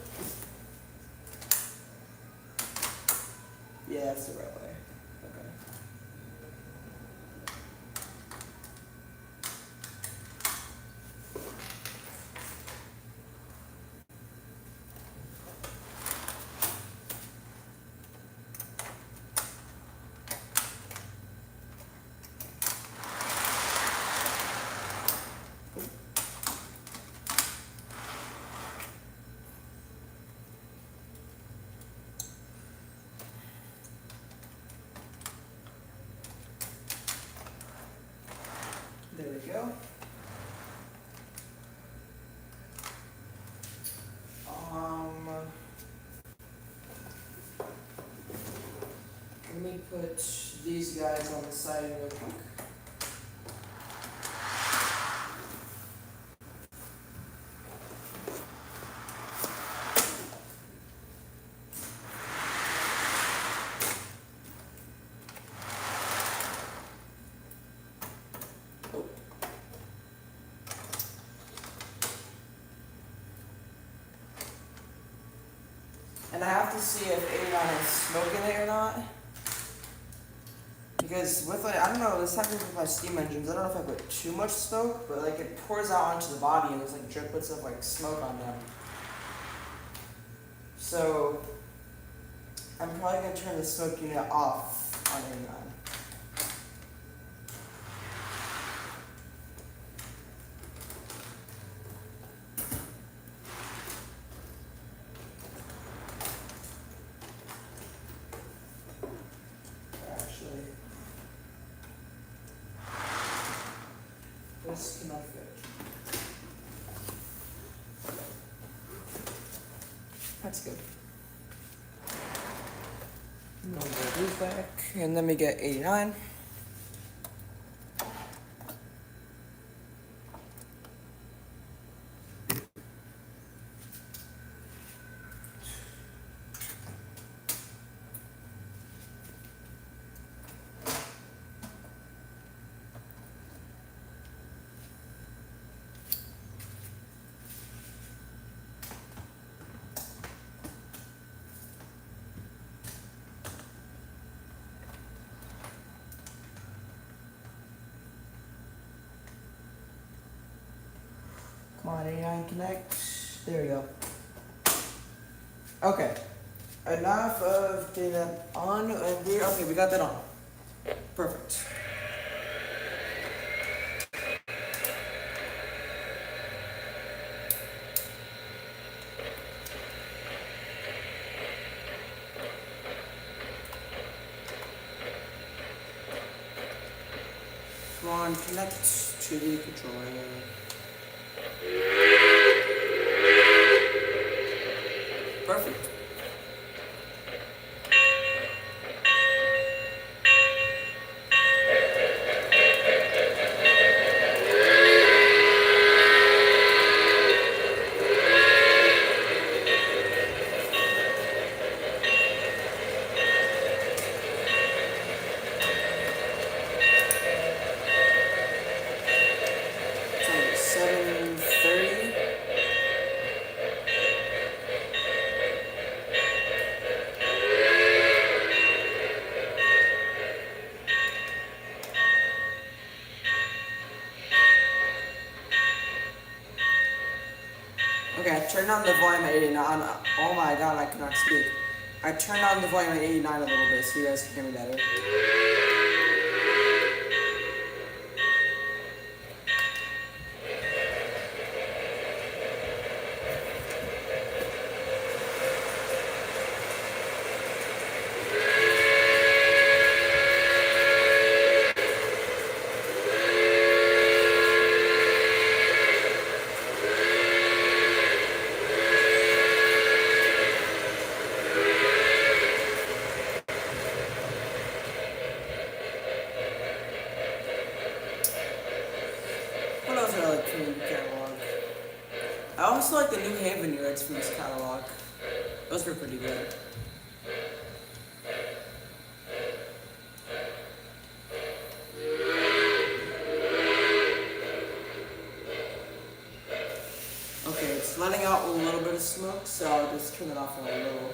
Speaker 1: Yeah, that's the right way. Okay. There we go. Let me put these guys on the side real quick. And I have to see if 89 has smoke in it or not. Because with like, I don't know, this happens with my steam engines. I don't know if I put too much smoke, but like it pours out onto the body and there's like driplets of like smoke on them. So I'm probably gonna turn the smoke unit off on 89. This cannot fit. That's good. Move the roof back, and then we get 89. Come on, 89 connect. There we go. Okay. Enough of getting that on, and we got that on. Perfect. Come on, connect to the controller. Perfect. Okay, I turned on the volume at 89. Oh my god, I cannot speak. I turned on the volume at 89 a little bit so you guys can hear me better. What else do I like from the catalog? I also like the New Haven units from this catalog. Those were pretty good. Okay, it's letting out a little bit of smoke, so I'll just turn it off a little.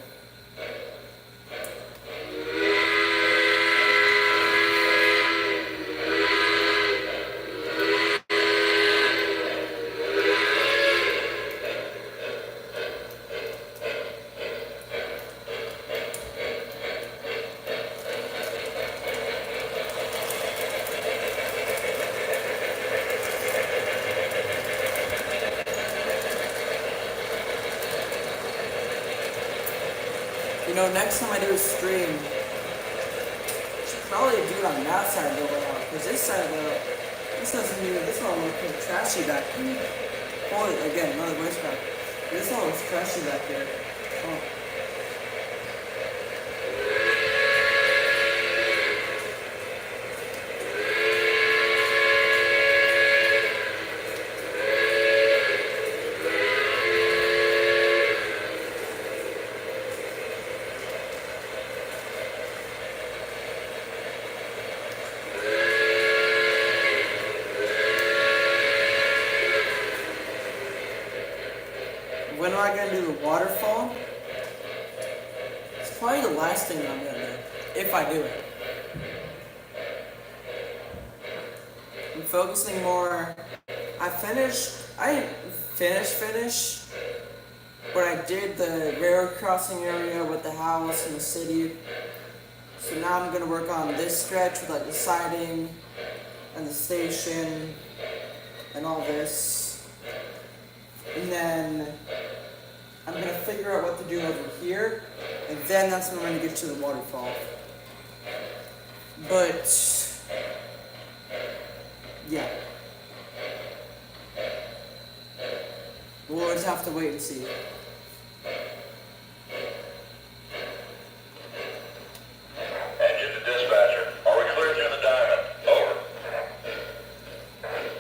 Speaker 1: You know, next time I do a stream, I should probably do it on that side of the layout, because this side of the this one looks trashy back here. Oh, again, another voice crack. This one looks trashy back here. Oh. When am I gonna do the waterfall? It's probably the last thing I'm gonna do, if I do it. I'm focusing more. I didn't finish, but I did the railroad crossing area with the house and the city. So now I'm gonna work on this stretch with like the siding and the station and all this. And then I'm gonna figure out what to do over here, and then that's when I'm gonna get to the waterfall. But yeah, we'll just have to wait and see.
Speaker 3: Engine to dispatcher. Are we clear through the diamond? Over.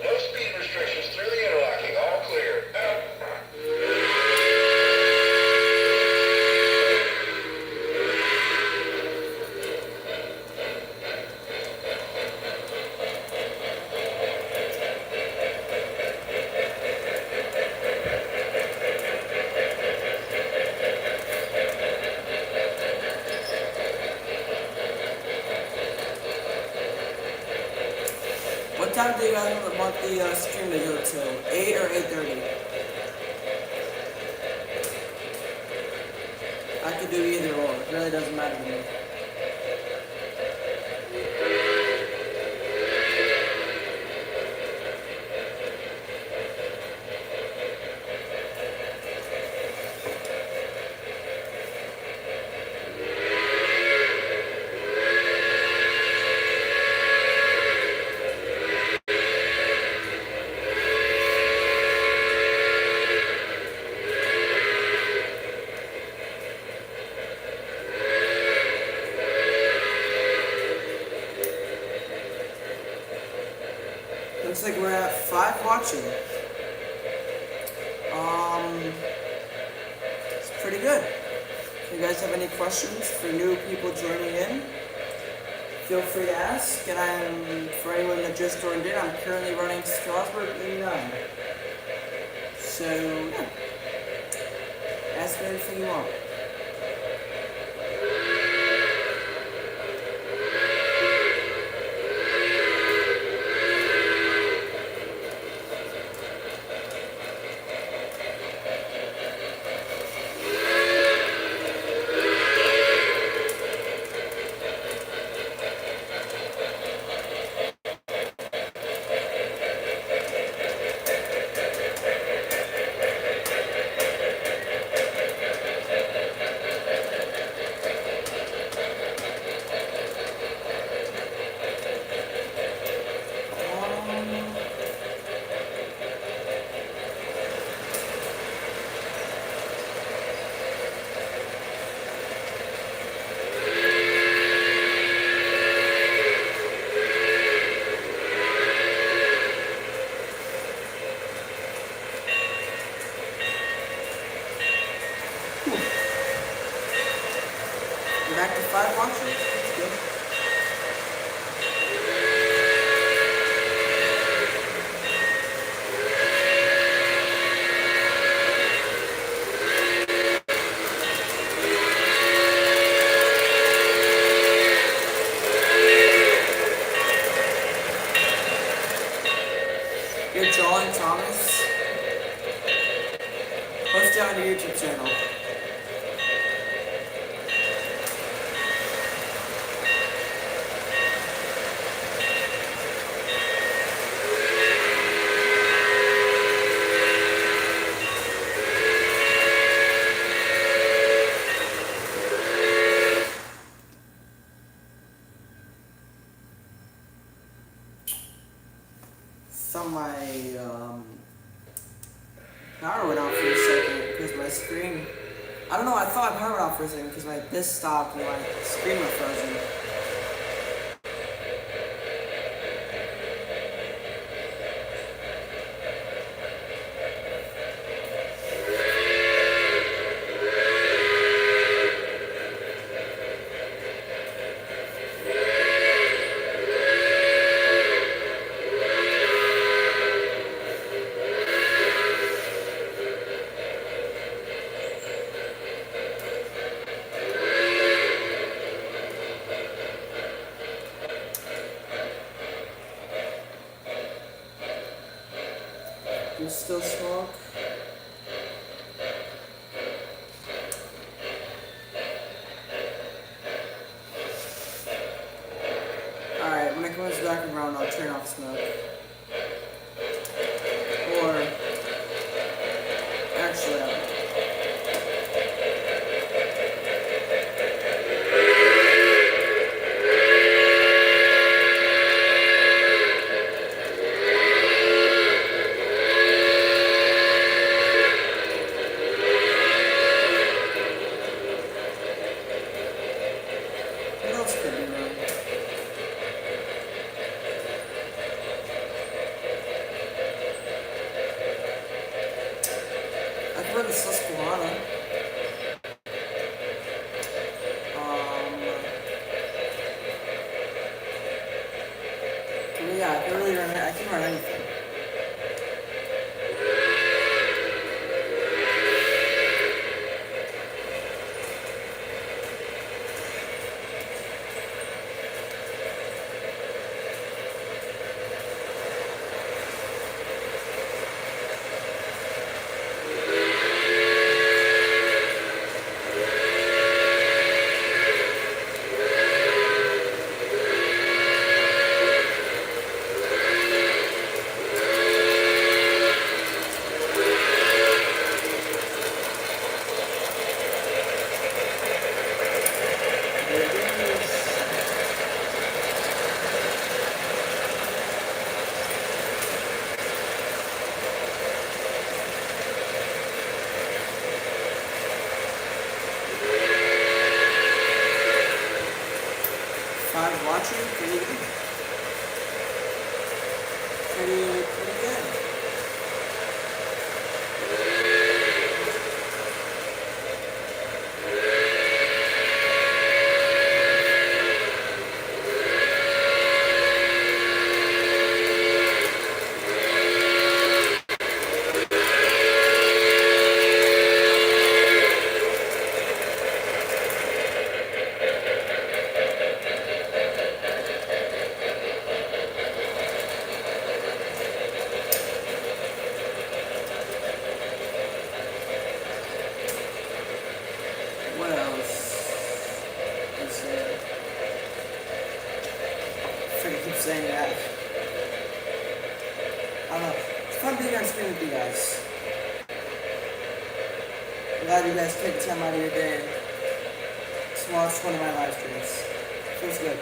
Speaker 3: No speed restrictions through the interlocking. All clear. Out.
Speaker 1: What time do you guys want the stream to go to? 8 or 8:30? I could do either or. It really doesn't matter to me. Looks like we're at 5 watching. It's pretty good. If you guys have any questions for new people joining in, feel free to ask. And for anyone that just joined in, I'm currently running Strasbourg 89. So, yeah. Ask me anything you want. Good drawing, Thomas. Post it on your YouTube channel. Thought my power went out for a second because my screen. I don't know. I thought my power went out for a second because this stopped and my screen went frozen. You still smoke? Alright, when it comes back around, I'll turn off smoke. Or, actually, what else could be wrong? I can run the Susquehanna. Yeah, I can really run it. I can run anything. Five watching, pretty good. Pretty good. What else is there? Freaking keep saying that. I don't know. It's fun being on screen with you guys. I'm glad you guys take the time out of your day to watch one of my live streams. Feels good.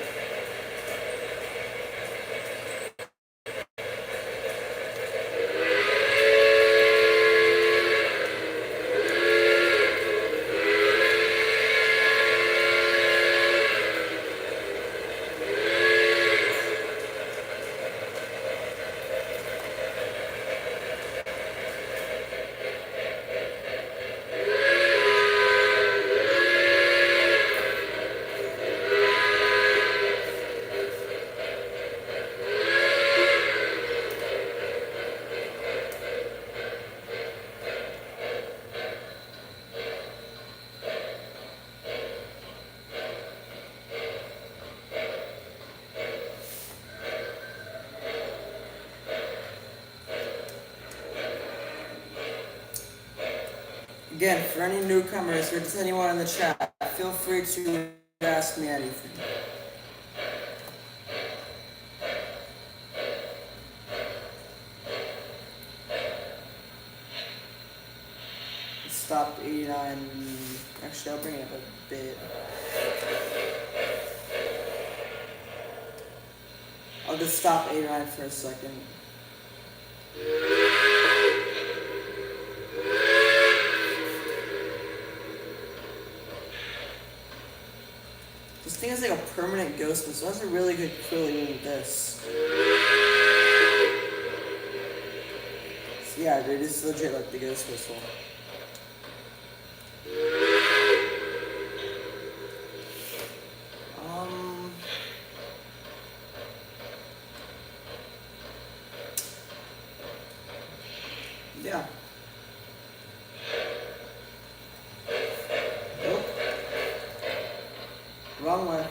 Speaker 1: Again, for any newcomers or just anyone in the chat, feel free to ask me anything. Stop 89. Actually, I'll bring it up a bit. I'll just stop 89 for a second. This thing is like a permanent ghost whistle. That's a really good quilly with this. So yeah, dude, this is legit like the ghost whistle. Yeah. Oh. Wrong way.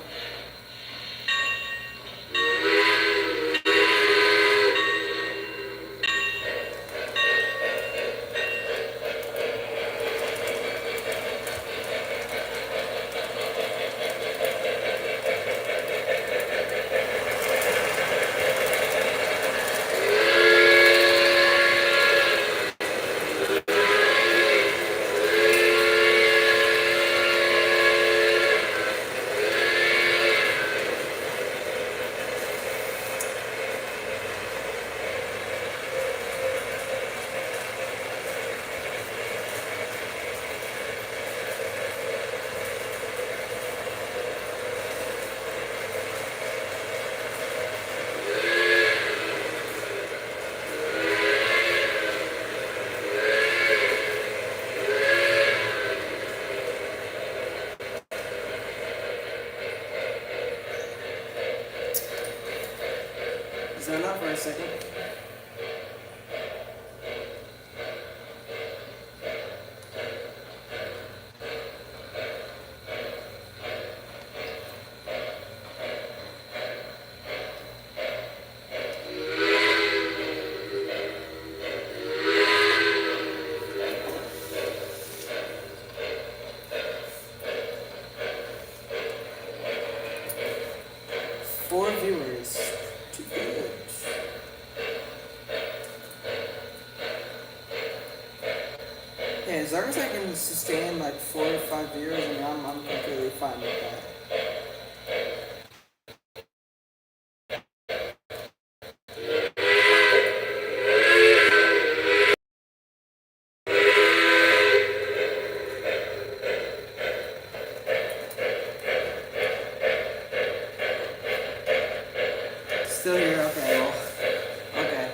Speaker 1: Zone up for a second. Four viewers. Too good. Hey, as long as I can sustain like 4 or 5 viewers, I mean, I'm completely fine with that. Still here, okay, well, okay.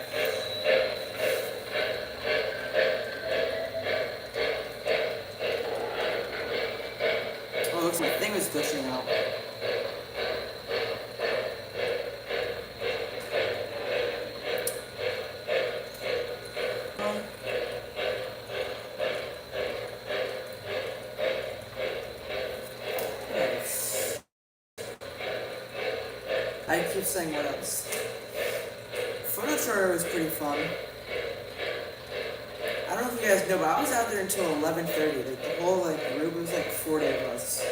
Speaker 1: Oh, looks like my thing was glitching out. Nice. I keep saying what else. Photo Charter was pretty fun. I don't know if you guys know, but I was out there until 11:30. Like the whole group was like 40 of us.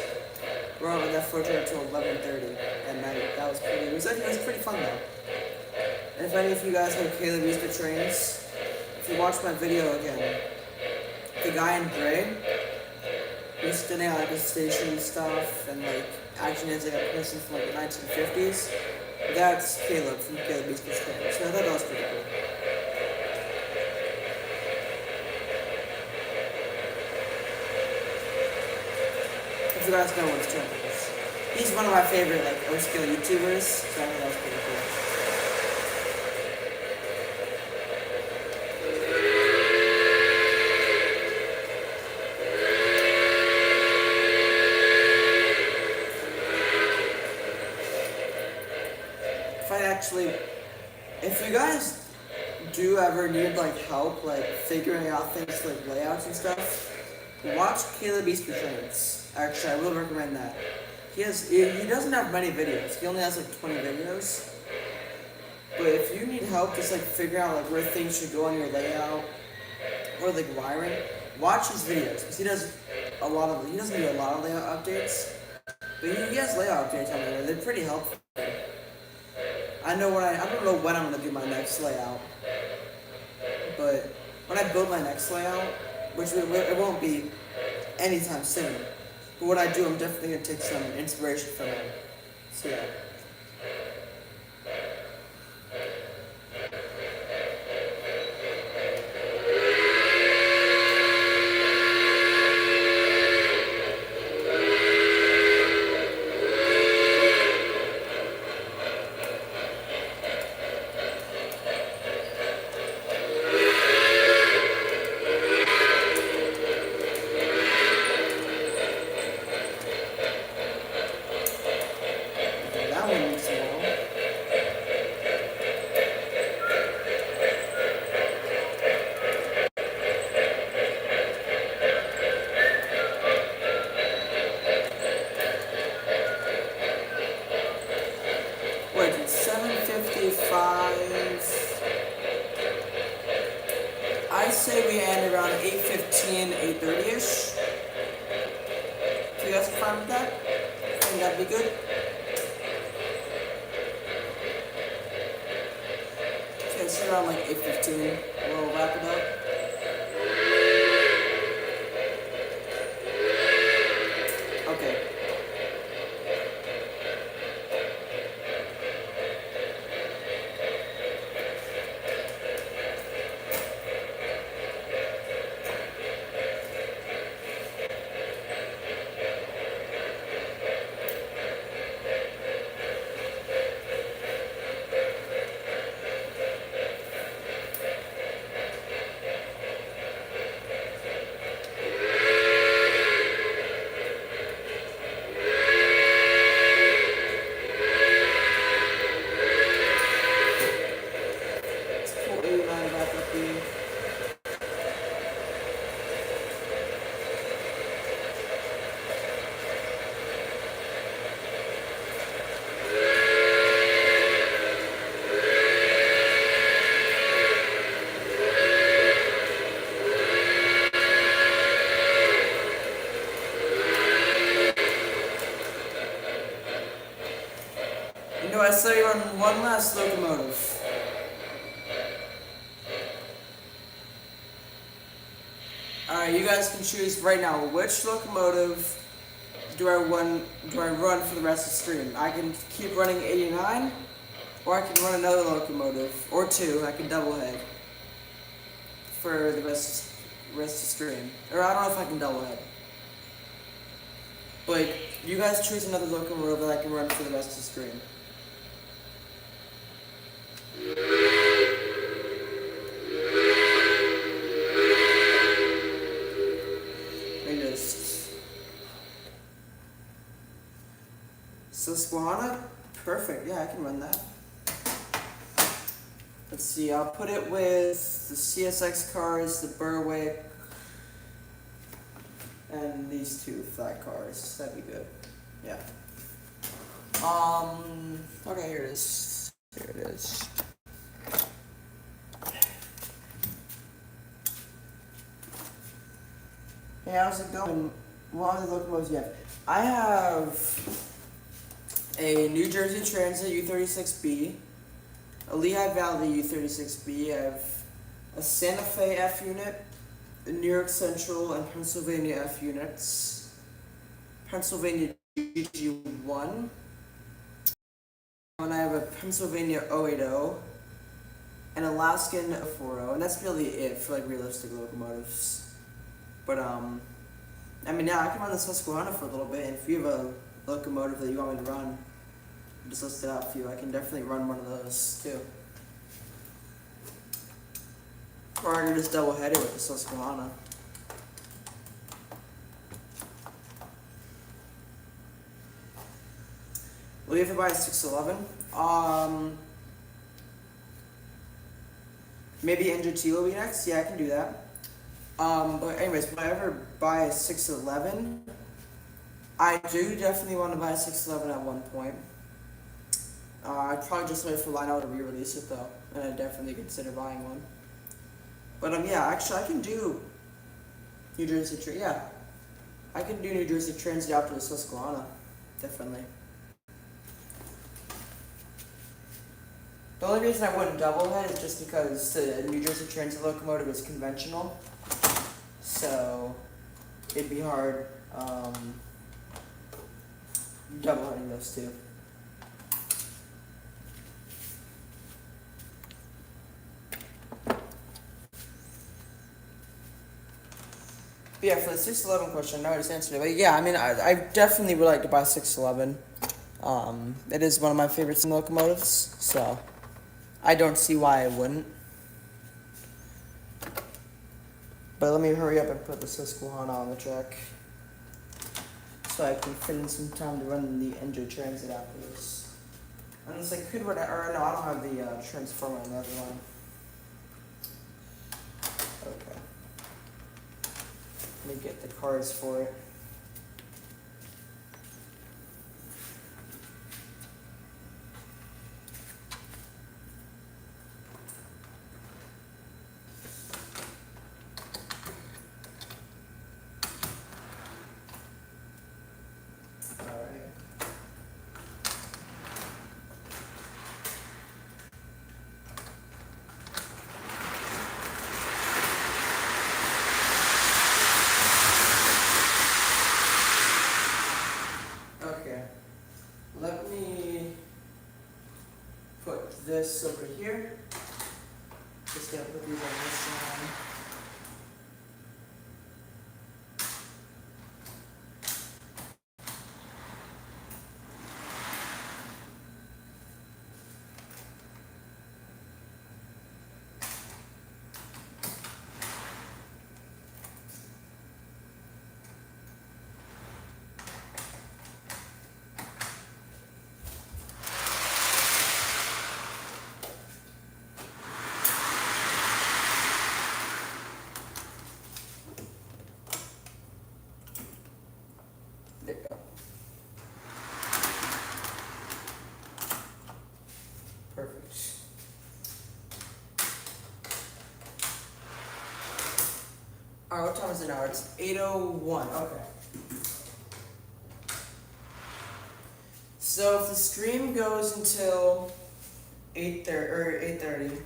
Speaker 1: We're out with that photo charter until 11:30 at night. That was pretty. It was pretty fun though. And if any of you guys have Caleb Easter trains, if you watch my video again, the guy in gray, he's standing at like a station and stuff, and like acting as like a person from like the 1950s. That's Caleb from Caleb Easter Trains. So I thought that was pretty cool. If you guys know what his channel is. He's one of my favorite like O-scale YouTubers, so I thought that was pretty cool. If you guys do ever need like help like figuring out things like layouts and stuff, watch Caleb Easter Trains. Actually, I will recommend that. He doesn't have many videos. He only has like 20 videos. But if you need help just like figuring out like where things should go on your layout or like wiring, watch his videos because he doesn't do a lot of layout updates, but he has layout updates on there. They're pretty helpful. I don't know when I'm gonna do my next layout, but when I build my next layout, which it won't be anytime soon, but when I do, I'm definitely gonna take some inspiration from him. So yeah. That one needs to go. Wait, it's 7:55. I say we end around 8:15, 8:30ish. If you guys are fine with that, I think that'd be good. Okay, so around like 8:15, we'll wrap it up. Okay. It's 4:89 back up here. You know, I say run one last locomotive. Alright, you guys can choose right now which locomotive do I run for the rest of the stream. I can keep running 89, or I can run another locomotive, or two. I can double head for the rest of the stream. Or I don't know if I can double head. But you guys choose another locomotive that I can run for the rest of the stream. Let me just... Susquehanna? Perfect, yeah, I can run that. Let's see, I'll put it with the CSX cars, the Berwick, and these two flat cars. That'd be good. Yeah. Okay, here it is. Here it is. Hey, how's it going? What other locomotives do you have? I have a New Jersey Transit U36B, a Lehigh Valley U36B, I have a Santa Fe F unit, a New York Central and Pennsylvania F units, Pennsylvania GG1, and I have a Pennsylvania 080, an Alaskan 040, and that's really it for like realistic locomotives. But I mean, yeah, I can run the Susquehanna for a little bit, and if you have a locomotive that you want me to run, just list it out for you. I can definitely run one of those too. Or I can just double head it with the Susquehanna. Will you ever buy a 611? Maybe NGT will be next. Yeah, I can do that. But anyways, when I ever buy a 611, I do definitely want to buy a 611 at one point. I'd probably just wait for Lionel to re-release it though, and I'd definitely consider buying one. But yeah, actually I can do New Jersey train, yeah. I can do New Jersey Transit out to the Susquehanna, definitely. The only reason I wouldn't double head is just because the New Jersey Transit locomotive is conventional, so it'd be hard double heading those two. But yeah, for the 611 question, I know I just answered it. But yeah, I mean, I definitely would like to buy 611. It is one of my favorite steam locomotives, so I don't see why I wouldn't. But let me hurry up and put the Susquehanna on the track so I can fit in some time to run the NJ Transit after this. Unless I could run, or no, I don't have the transformer on the other line. Okay. Let me get the cards for it. Okay. Let me put this over here. Just gonna put these on this side. There you go. Perfect. Alright, what time is it now? It's 8:01. Okay. So if the stream goes until 8:30,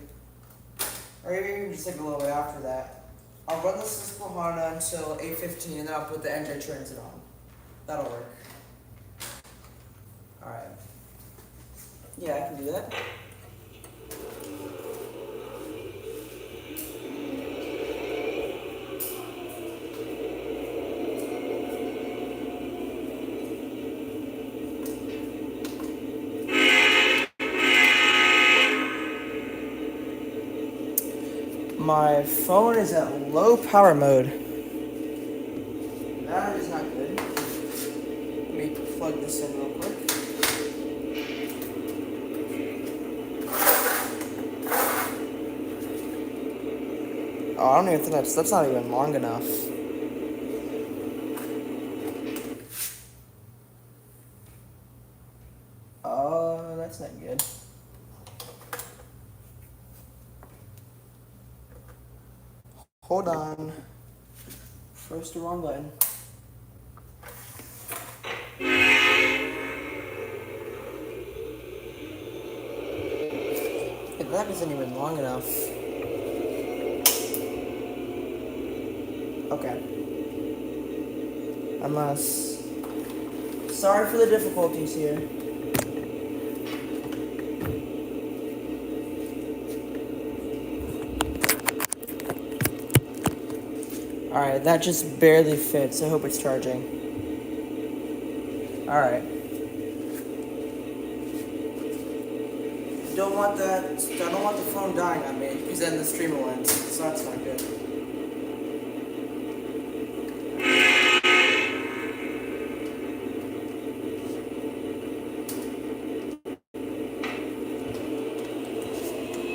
Speaker 1: or even just like a little bit after that, I'll run the Susquehanna until 8:15, and then I'll put the NJ Transit on. That'll work. Alright. Yeah, I can do that. My phone is at low power mode. That is not good. Let me plug this in real quick. Oh, I don't even think that's not even long enough. Oh, that's not good. Hold on. Press the wrong button. That isn't even long enough. Okay. Unless... Sorry for the difficulties here. Alright, that just barely fits. I hope it's charging. Alright. I don't want the phone dying on me, because then the stream will end, so that's not good.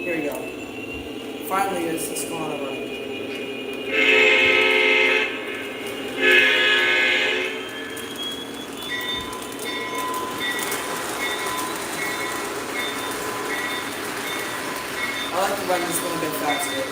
Speaker 1: Here we go. Finally, it's going over. I like to run this a little bit faster.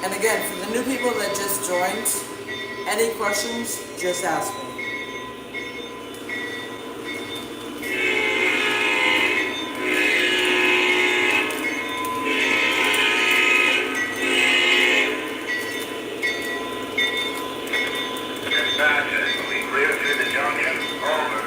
Speaker 1: And again, for the new people that just joined, any questions, just ask me.
Speaker 3: Dispatcher, we clear through the junction. Over.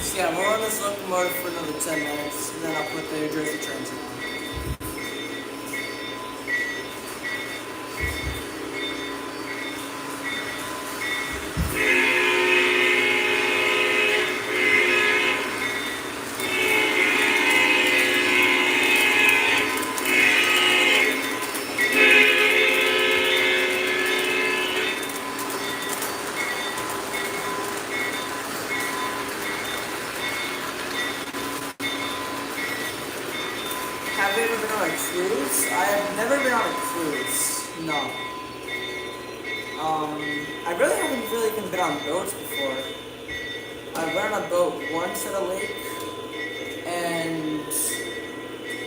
Speaker 1: So yeah, we're on this locomotive for another 10 minutes, and then I'll put the New Jersey Transit on. Have you ever been on a cruise? I have never been on a cruise. No. I really haven't even been on boats before. I went on a boat once at a lake, and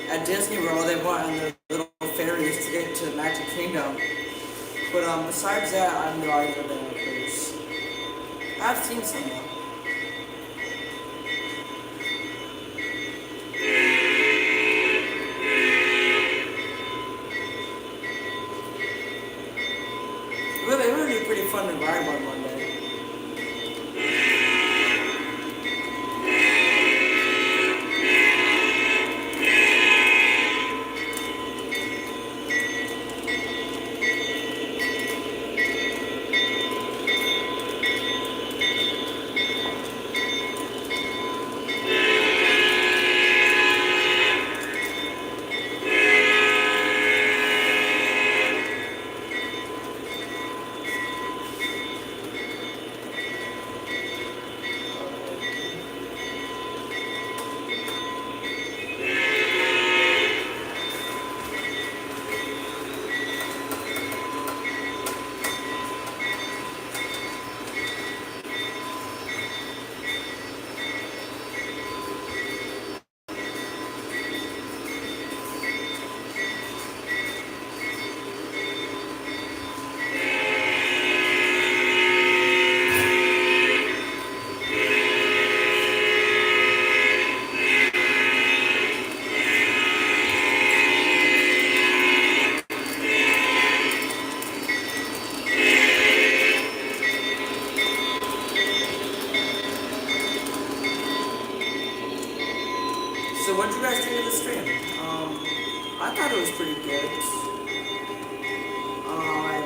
Speaker 1: at Disney World they went on their little ferries to get to Magic Kingdom. But besides that, I've never been on a cruise. I've seen some though. It would be pretty fun to ride one day. So what did you guys think of the stream? I thought it was pretty good.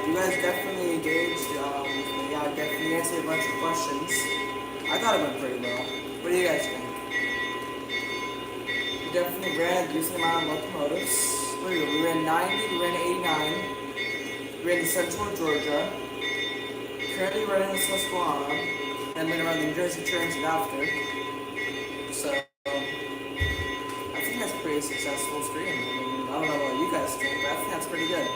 Speaker 1: You guys definitely engaged. Yeah, definitely answered a bunch of questions. I thought it went pretty well. What do you guys think? We definitely ran a decent amount of locomotives. What did we do? We ran 90, we ran 89. We ran in Central Georgia. Currently running in Susquehanna. And I'm gonna run the New Jersey Transit after. So, I think that's a pretty successful stream. I mean, I don't know what you guys think, but I think that's pretty good.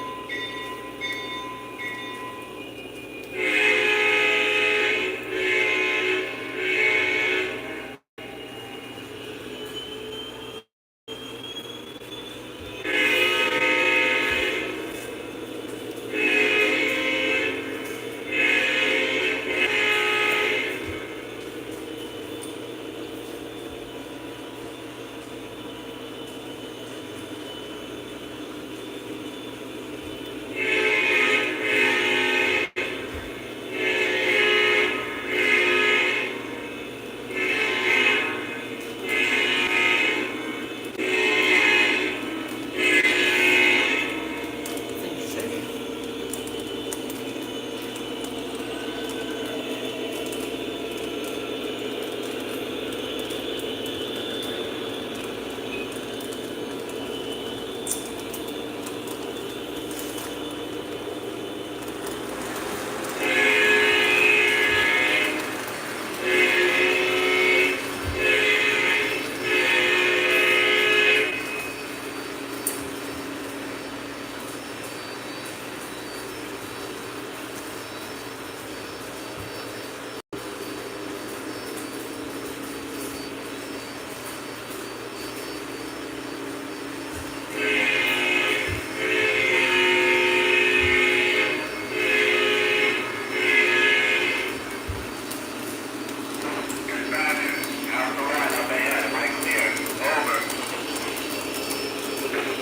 Speaker 1: I think it's shaking.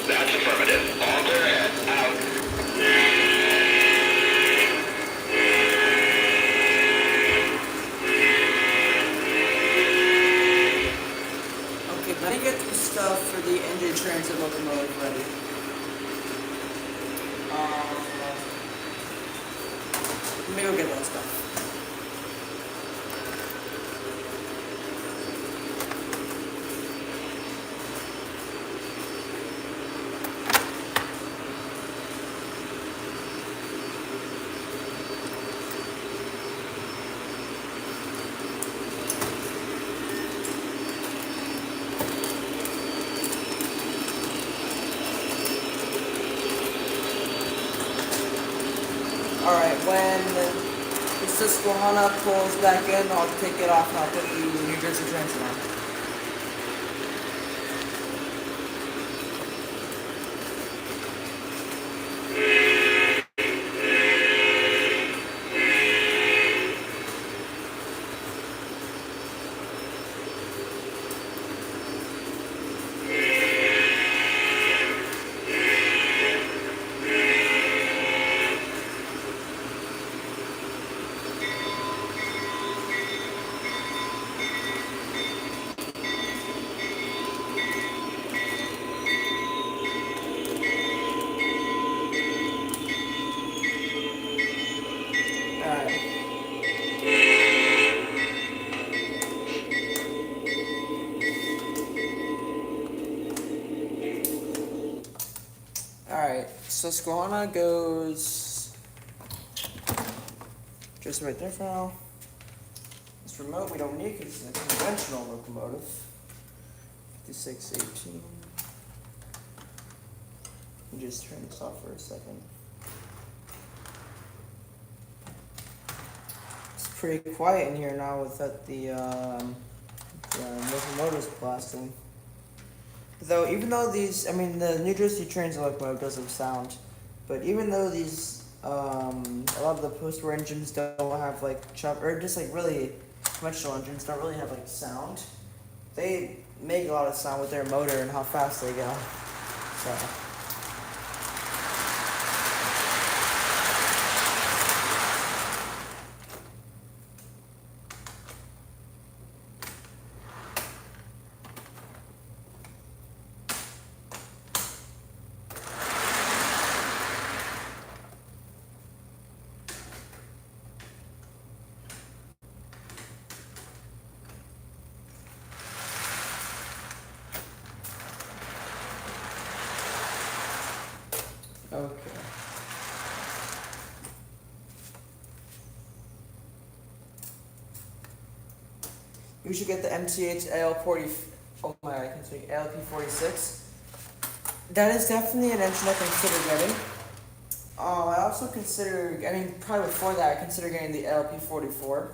Speaker 3: That's affirmative. All clear ahead. Out.
Speaker 1: Okay, let me get the stuff for the engine transit locomotive ready. Let me go get that stuff. Alright, when the Susquehanna pulls back in, I'll take it off and I'll put the New Jersey Transit on. Alright, Susquehanna goes just right there for now. This remote we don't need because it's a conventional locomotive. 5618. Let me just turn this off for a second. It's pretty quiet in here now without the locomotives blasting. Though, even though these, I mean, the New Jersey Transit locomotive does have sound, but even though these, a lot of the post-war engines don't have like or just like really conventional engines don't really have like sound, they make a lot of sound with their motor and how fast they go. So. Okay. You should get the MTH AL40. Oh my, I can speak. ALP46. That is definitely an engine I consider getting. I also consider. I mean, probably before that, I consider getting the ALP44.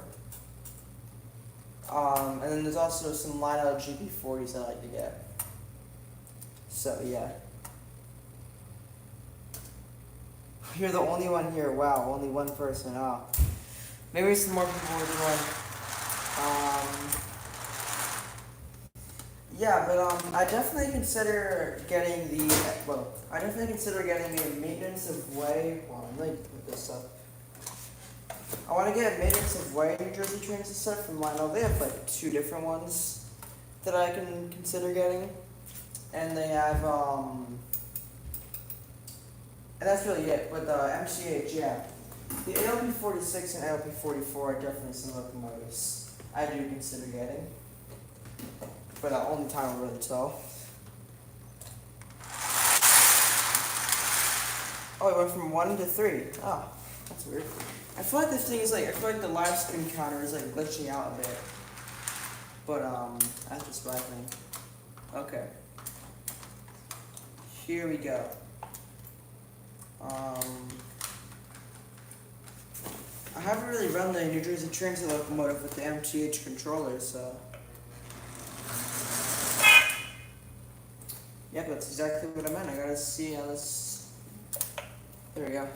Speaker 1: And then there's also some Lionel GP40s I like to get. So yeah. You're the only one here. Wow, only one person. Oh. Maybe some more people will join. Yeah, but I definitely consider getting the maintenance of way. Hold on, let me put this up. I want to get maintenance of way New Jersey Transit set from Lionel. They have like 2 different ones that I can consider getting, and they have and that's really it. But the MCH, yeah, the ALP46 and ALP44 are definitely some locomotives I do consider getting. But only time will really tell. Oh, it went from 1 to 3. Oh, that's weird. I feel like this thing is like, I feel like the live screen counter is like glitching out a bit. But that's just what I think. Okay. Here we go. I haven't really run the New Jersey Transit locomotive with the MTH controller, so. Yep, that's exactly what I meant. I gotta see how this. There we go.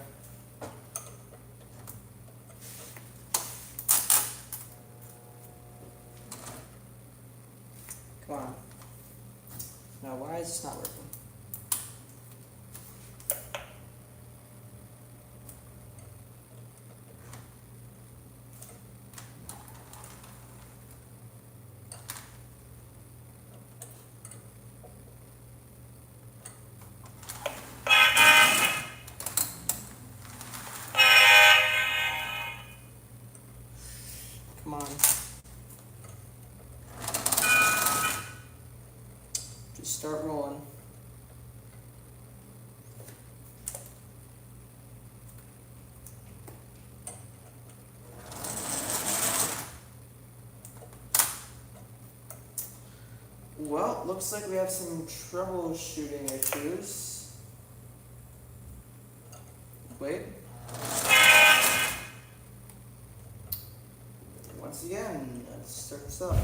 Speaker 1: Come on. Now, why is this not working? Come on. Just start rolling. Well, looks like we have some troubleshooting issues. Wait. Once again, let's start this up.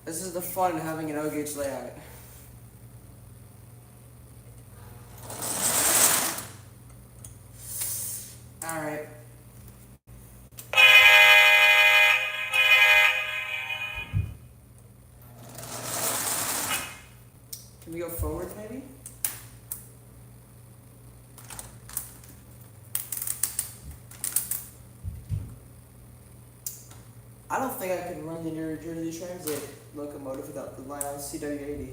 Speaker 1: This is the fun of having an O-gauge layout. Alright. Can we go forward maybe? I don't think I can run the New Jersey Transit locomotive without the Lionel CW80.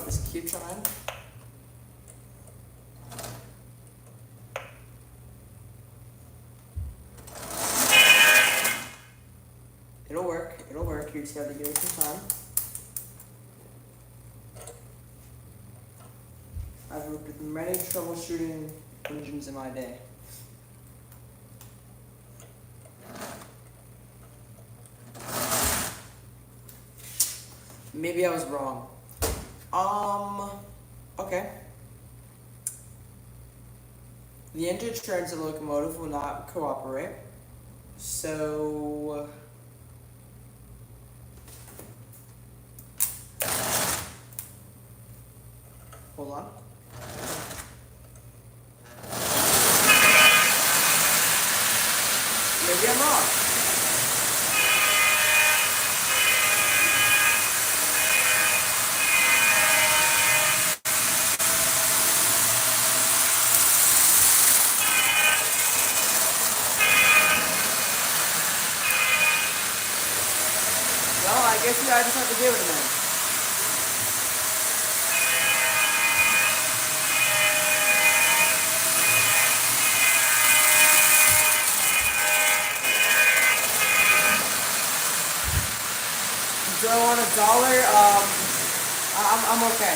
Speaker 1: Just keep trying. It'll work. It'll work. You just have to give it some time. I've worked with many troubleshooting engines in my day. Maybe I was wrong. Okay. The Engine Transit locomotive will not cooperate. So hold on. Maybe I'm wrong. Well, I guess I just have to give it a minute. dollar, I'm okay.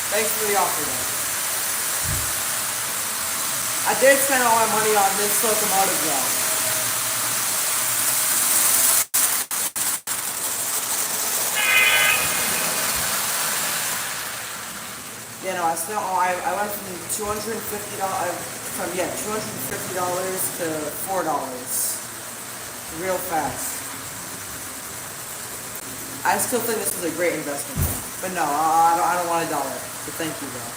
Speaker 1: Thanks for the offer, though. I did spend all my money on this locomotive, though. Yeah, no, I spent all, I went from $250, $250 to $4. Real fast. I still think this was a great investment, but no, I don't want $1. But thank you, though.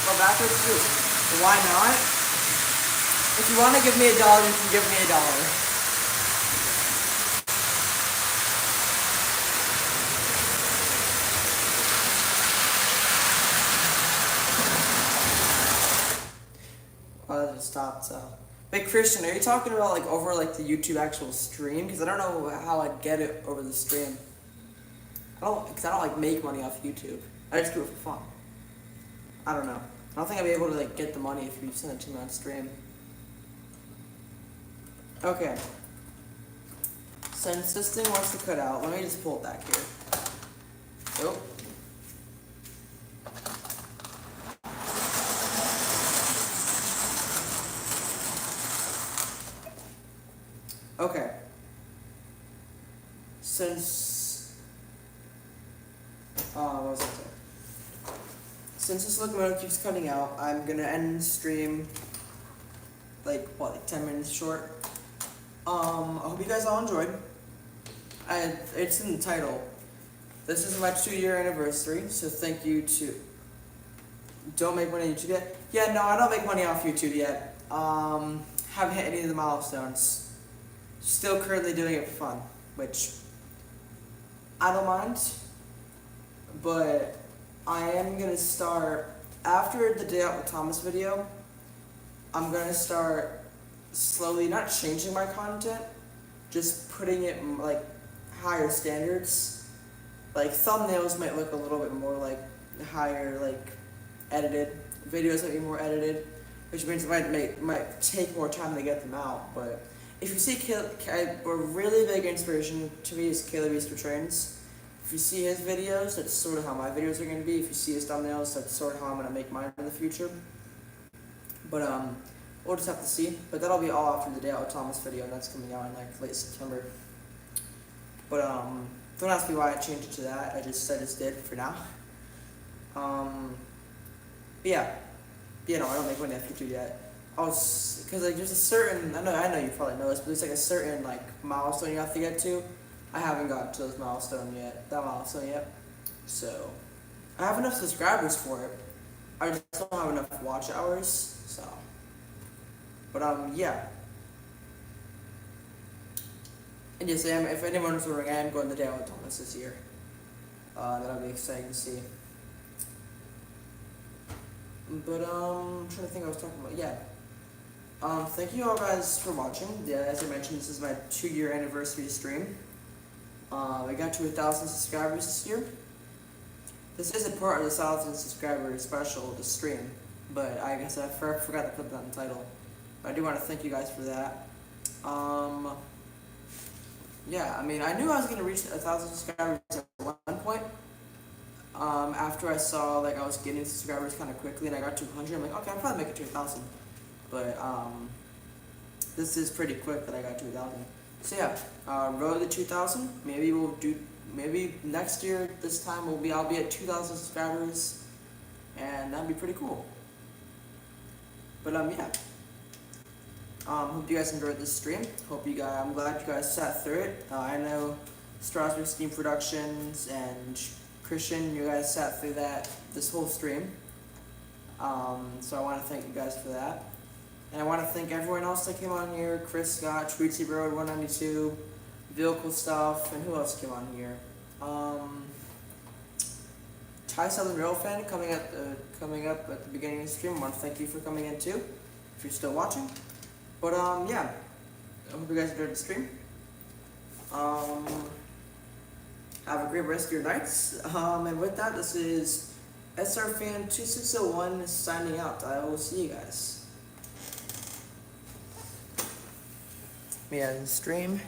Speaker 1: Go backwards too. Why not? If you want to give me $1, you can give me $1. Oh, that just stopped. So, wait, Christian, are you talking about like over like the YouTube actual stream? Because I don't know how I'd get it over the stream. I don't like make money off YouTube. I just do it for fun. I don't know. I don't think I'd be able to like get the money if you send it to me on stream. Okay. Since this thing wants to cut out, let me just pull it back here. Oh. Okay. Since what was I saying? Since this locomotive keeps cutting out, I'm gonna end the stream like 10 minutes short. I hope you guys all enjoyed. It's in the title. This is my 2-year anniversary, so thank you to. Don't make money on YouTube yet? Yeah, no, I don't make money off YouTube yet. Haven't hit any of the milestones. Still currently doing it for fun, which I don't mind. But I am gonna start after the Day Out with Thomas video. I'm gonna start slowly, not changing my content, just putting it like higher standards. Like thumbnails might look a little bit more like higher, like edited. Videos might be more edited, which means it might take more time to get them out. But if you see a really big inspiration to me is Caleb Easter Trains. If you see his videos, that's sort of how my videos are going to be. If you see his thumbnails, that's sort of how I'm going to make mine in the future. But we'll just have to see. But that'll be all after the Day Out with Thomas video, and that's coming out in like late September. But don't ask me why I changed it to that. I just did for now. But yeah, no, I don't make money off YouTube yet. Because like there's a certain, I know you probably know this, but there's like a certain like milestone you have to get to. I haven't gotten to that milestone yet. So I have enough subscribers for it. I just don't have enough watch hours. So, but yeah. And yes, if anyone's wondering, I am going to Day Out with Thomas this year. That'll be exciting to see. But I'm trying to think what I was talking about. Yeah. Thank you all guys for watching. Yeah, as I mentioned, this is my 2-year anniversary stream. I got to 1,000 subscribers this year. This is a part of the 1,000 subscribers special, the stream, but I guess I forgot to put that in the title. But I do want to thank you guys for that. Yeah, I mean, I knew I was gonna reach 1,000 subscribers at one point. After I saw like I was getting subscribers kind of quickly, and I got to 100, I'm like, okay, I'll probably make it to 1,000. But this is pretty quick that I got to 1,000. So yeah, road to 2,000. Maybe next year this time I'll be at 2,000 subscribers, and that'd be pretty cool. But yeah. Hope you guys enjoyed this stream. I'm glad you guys sat through it. I know Strasburg Steam Productions and Christian, you guys sat through this whole stream. So I want to thank you guys for that. And I want to thank everyone else that came on here. Chris Scott, Tweetsy Road 192, Vehicle Stuff, and who else came on here? Thai Southern Rail Fan coming up at the beginning of the stream. I want to thank you for coming in too, if you're still watching. But yeah, I hope you guys enjoyed the stream. Have a great rest of your nights. And with that, this is SR Fan 2601 signing out. I will see you guys. Yeah, stream.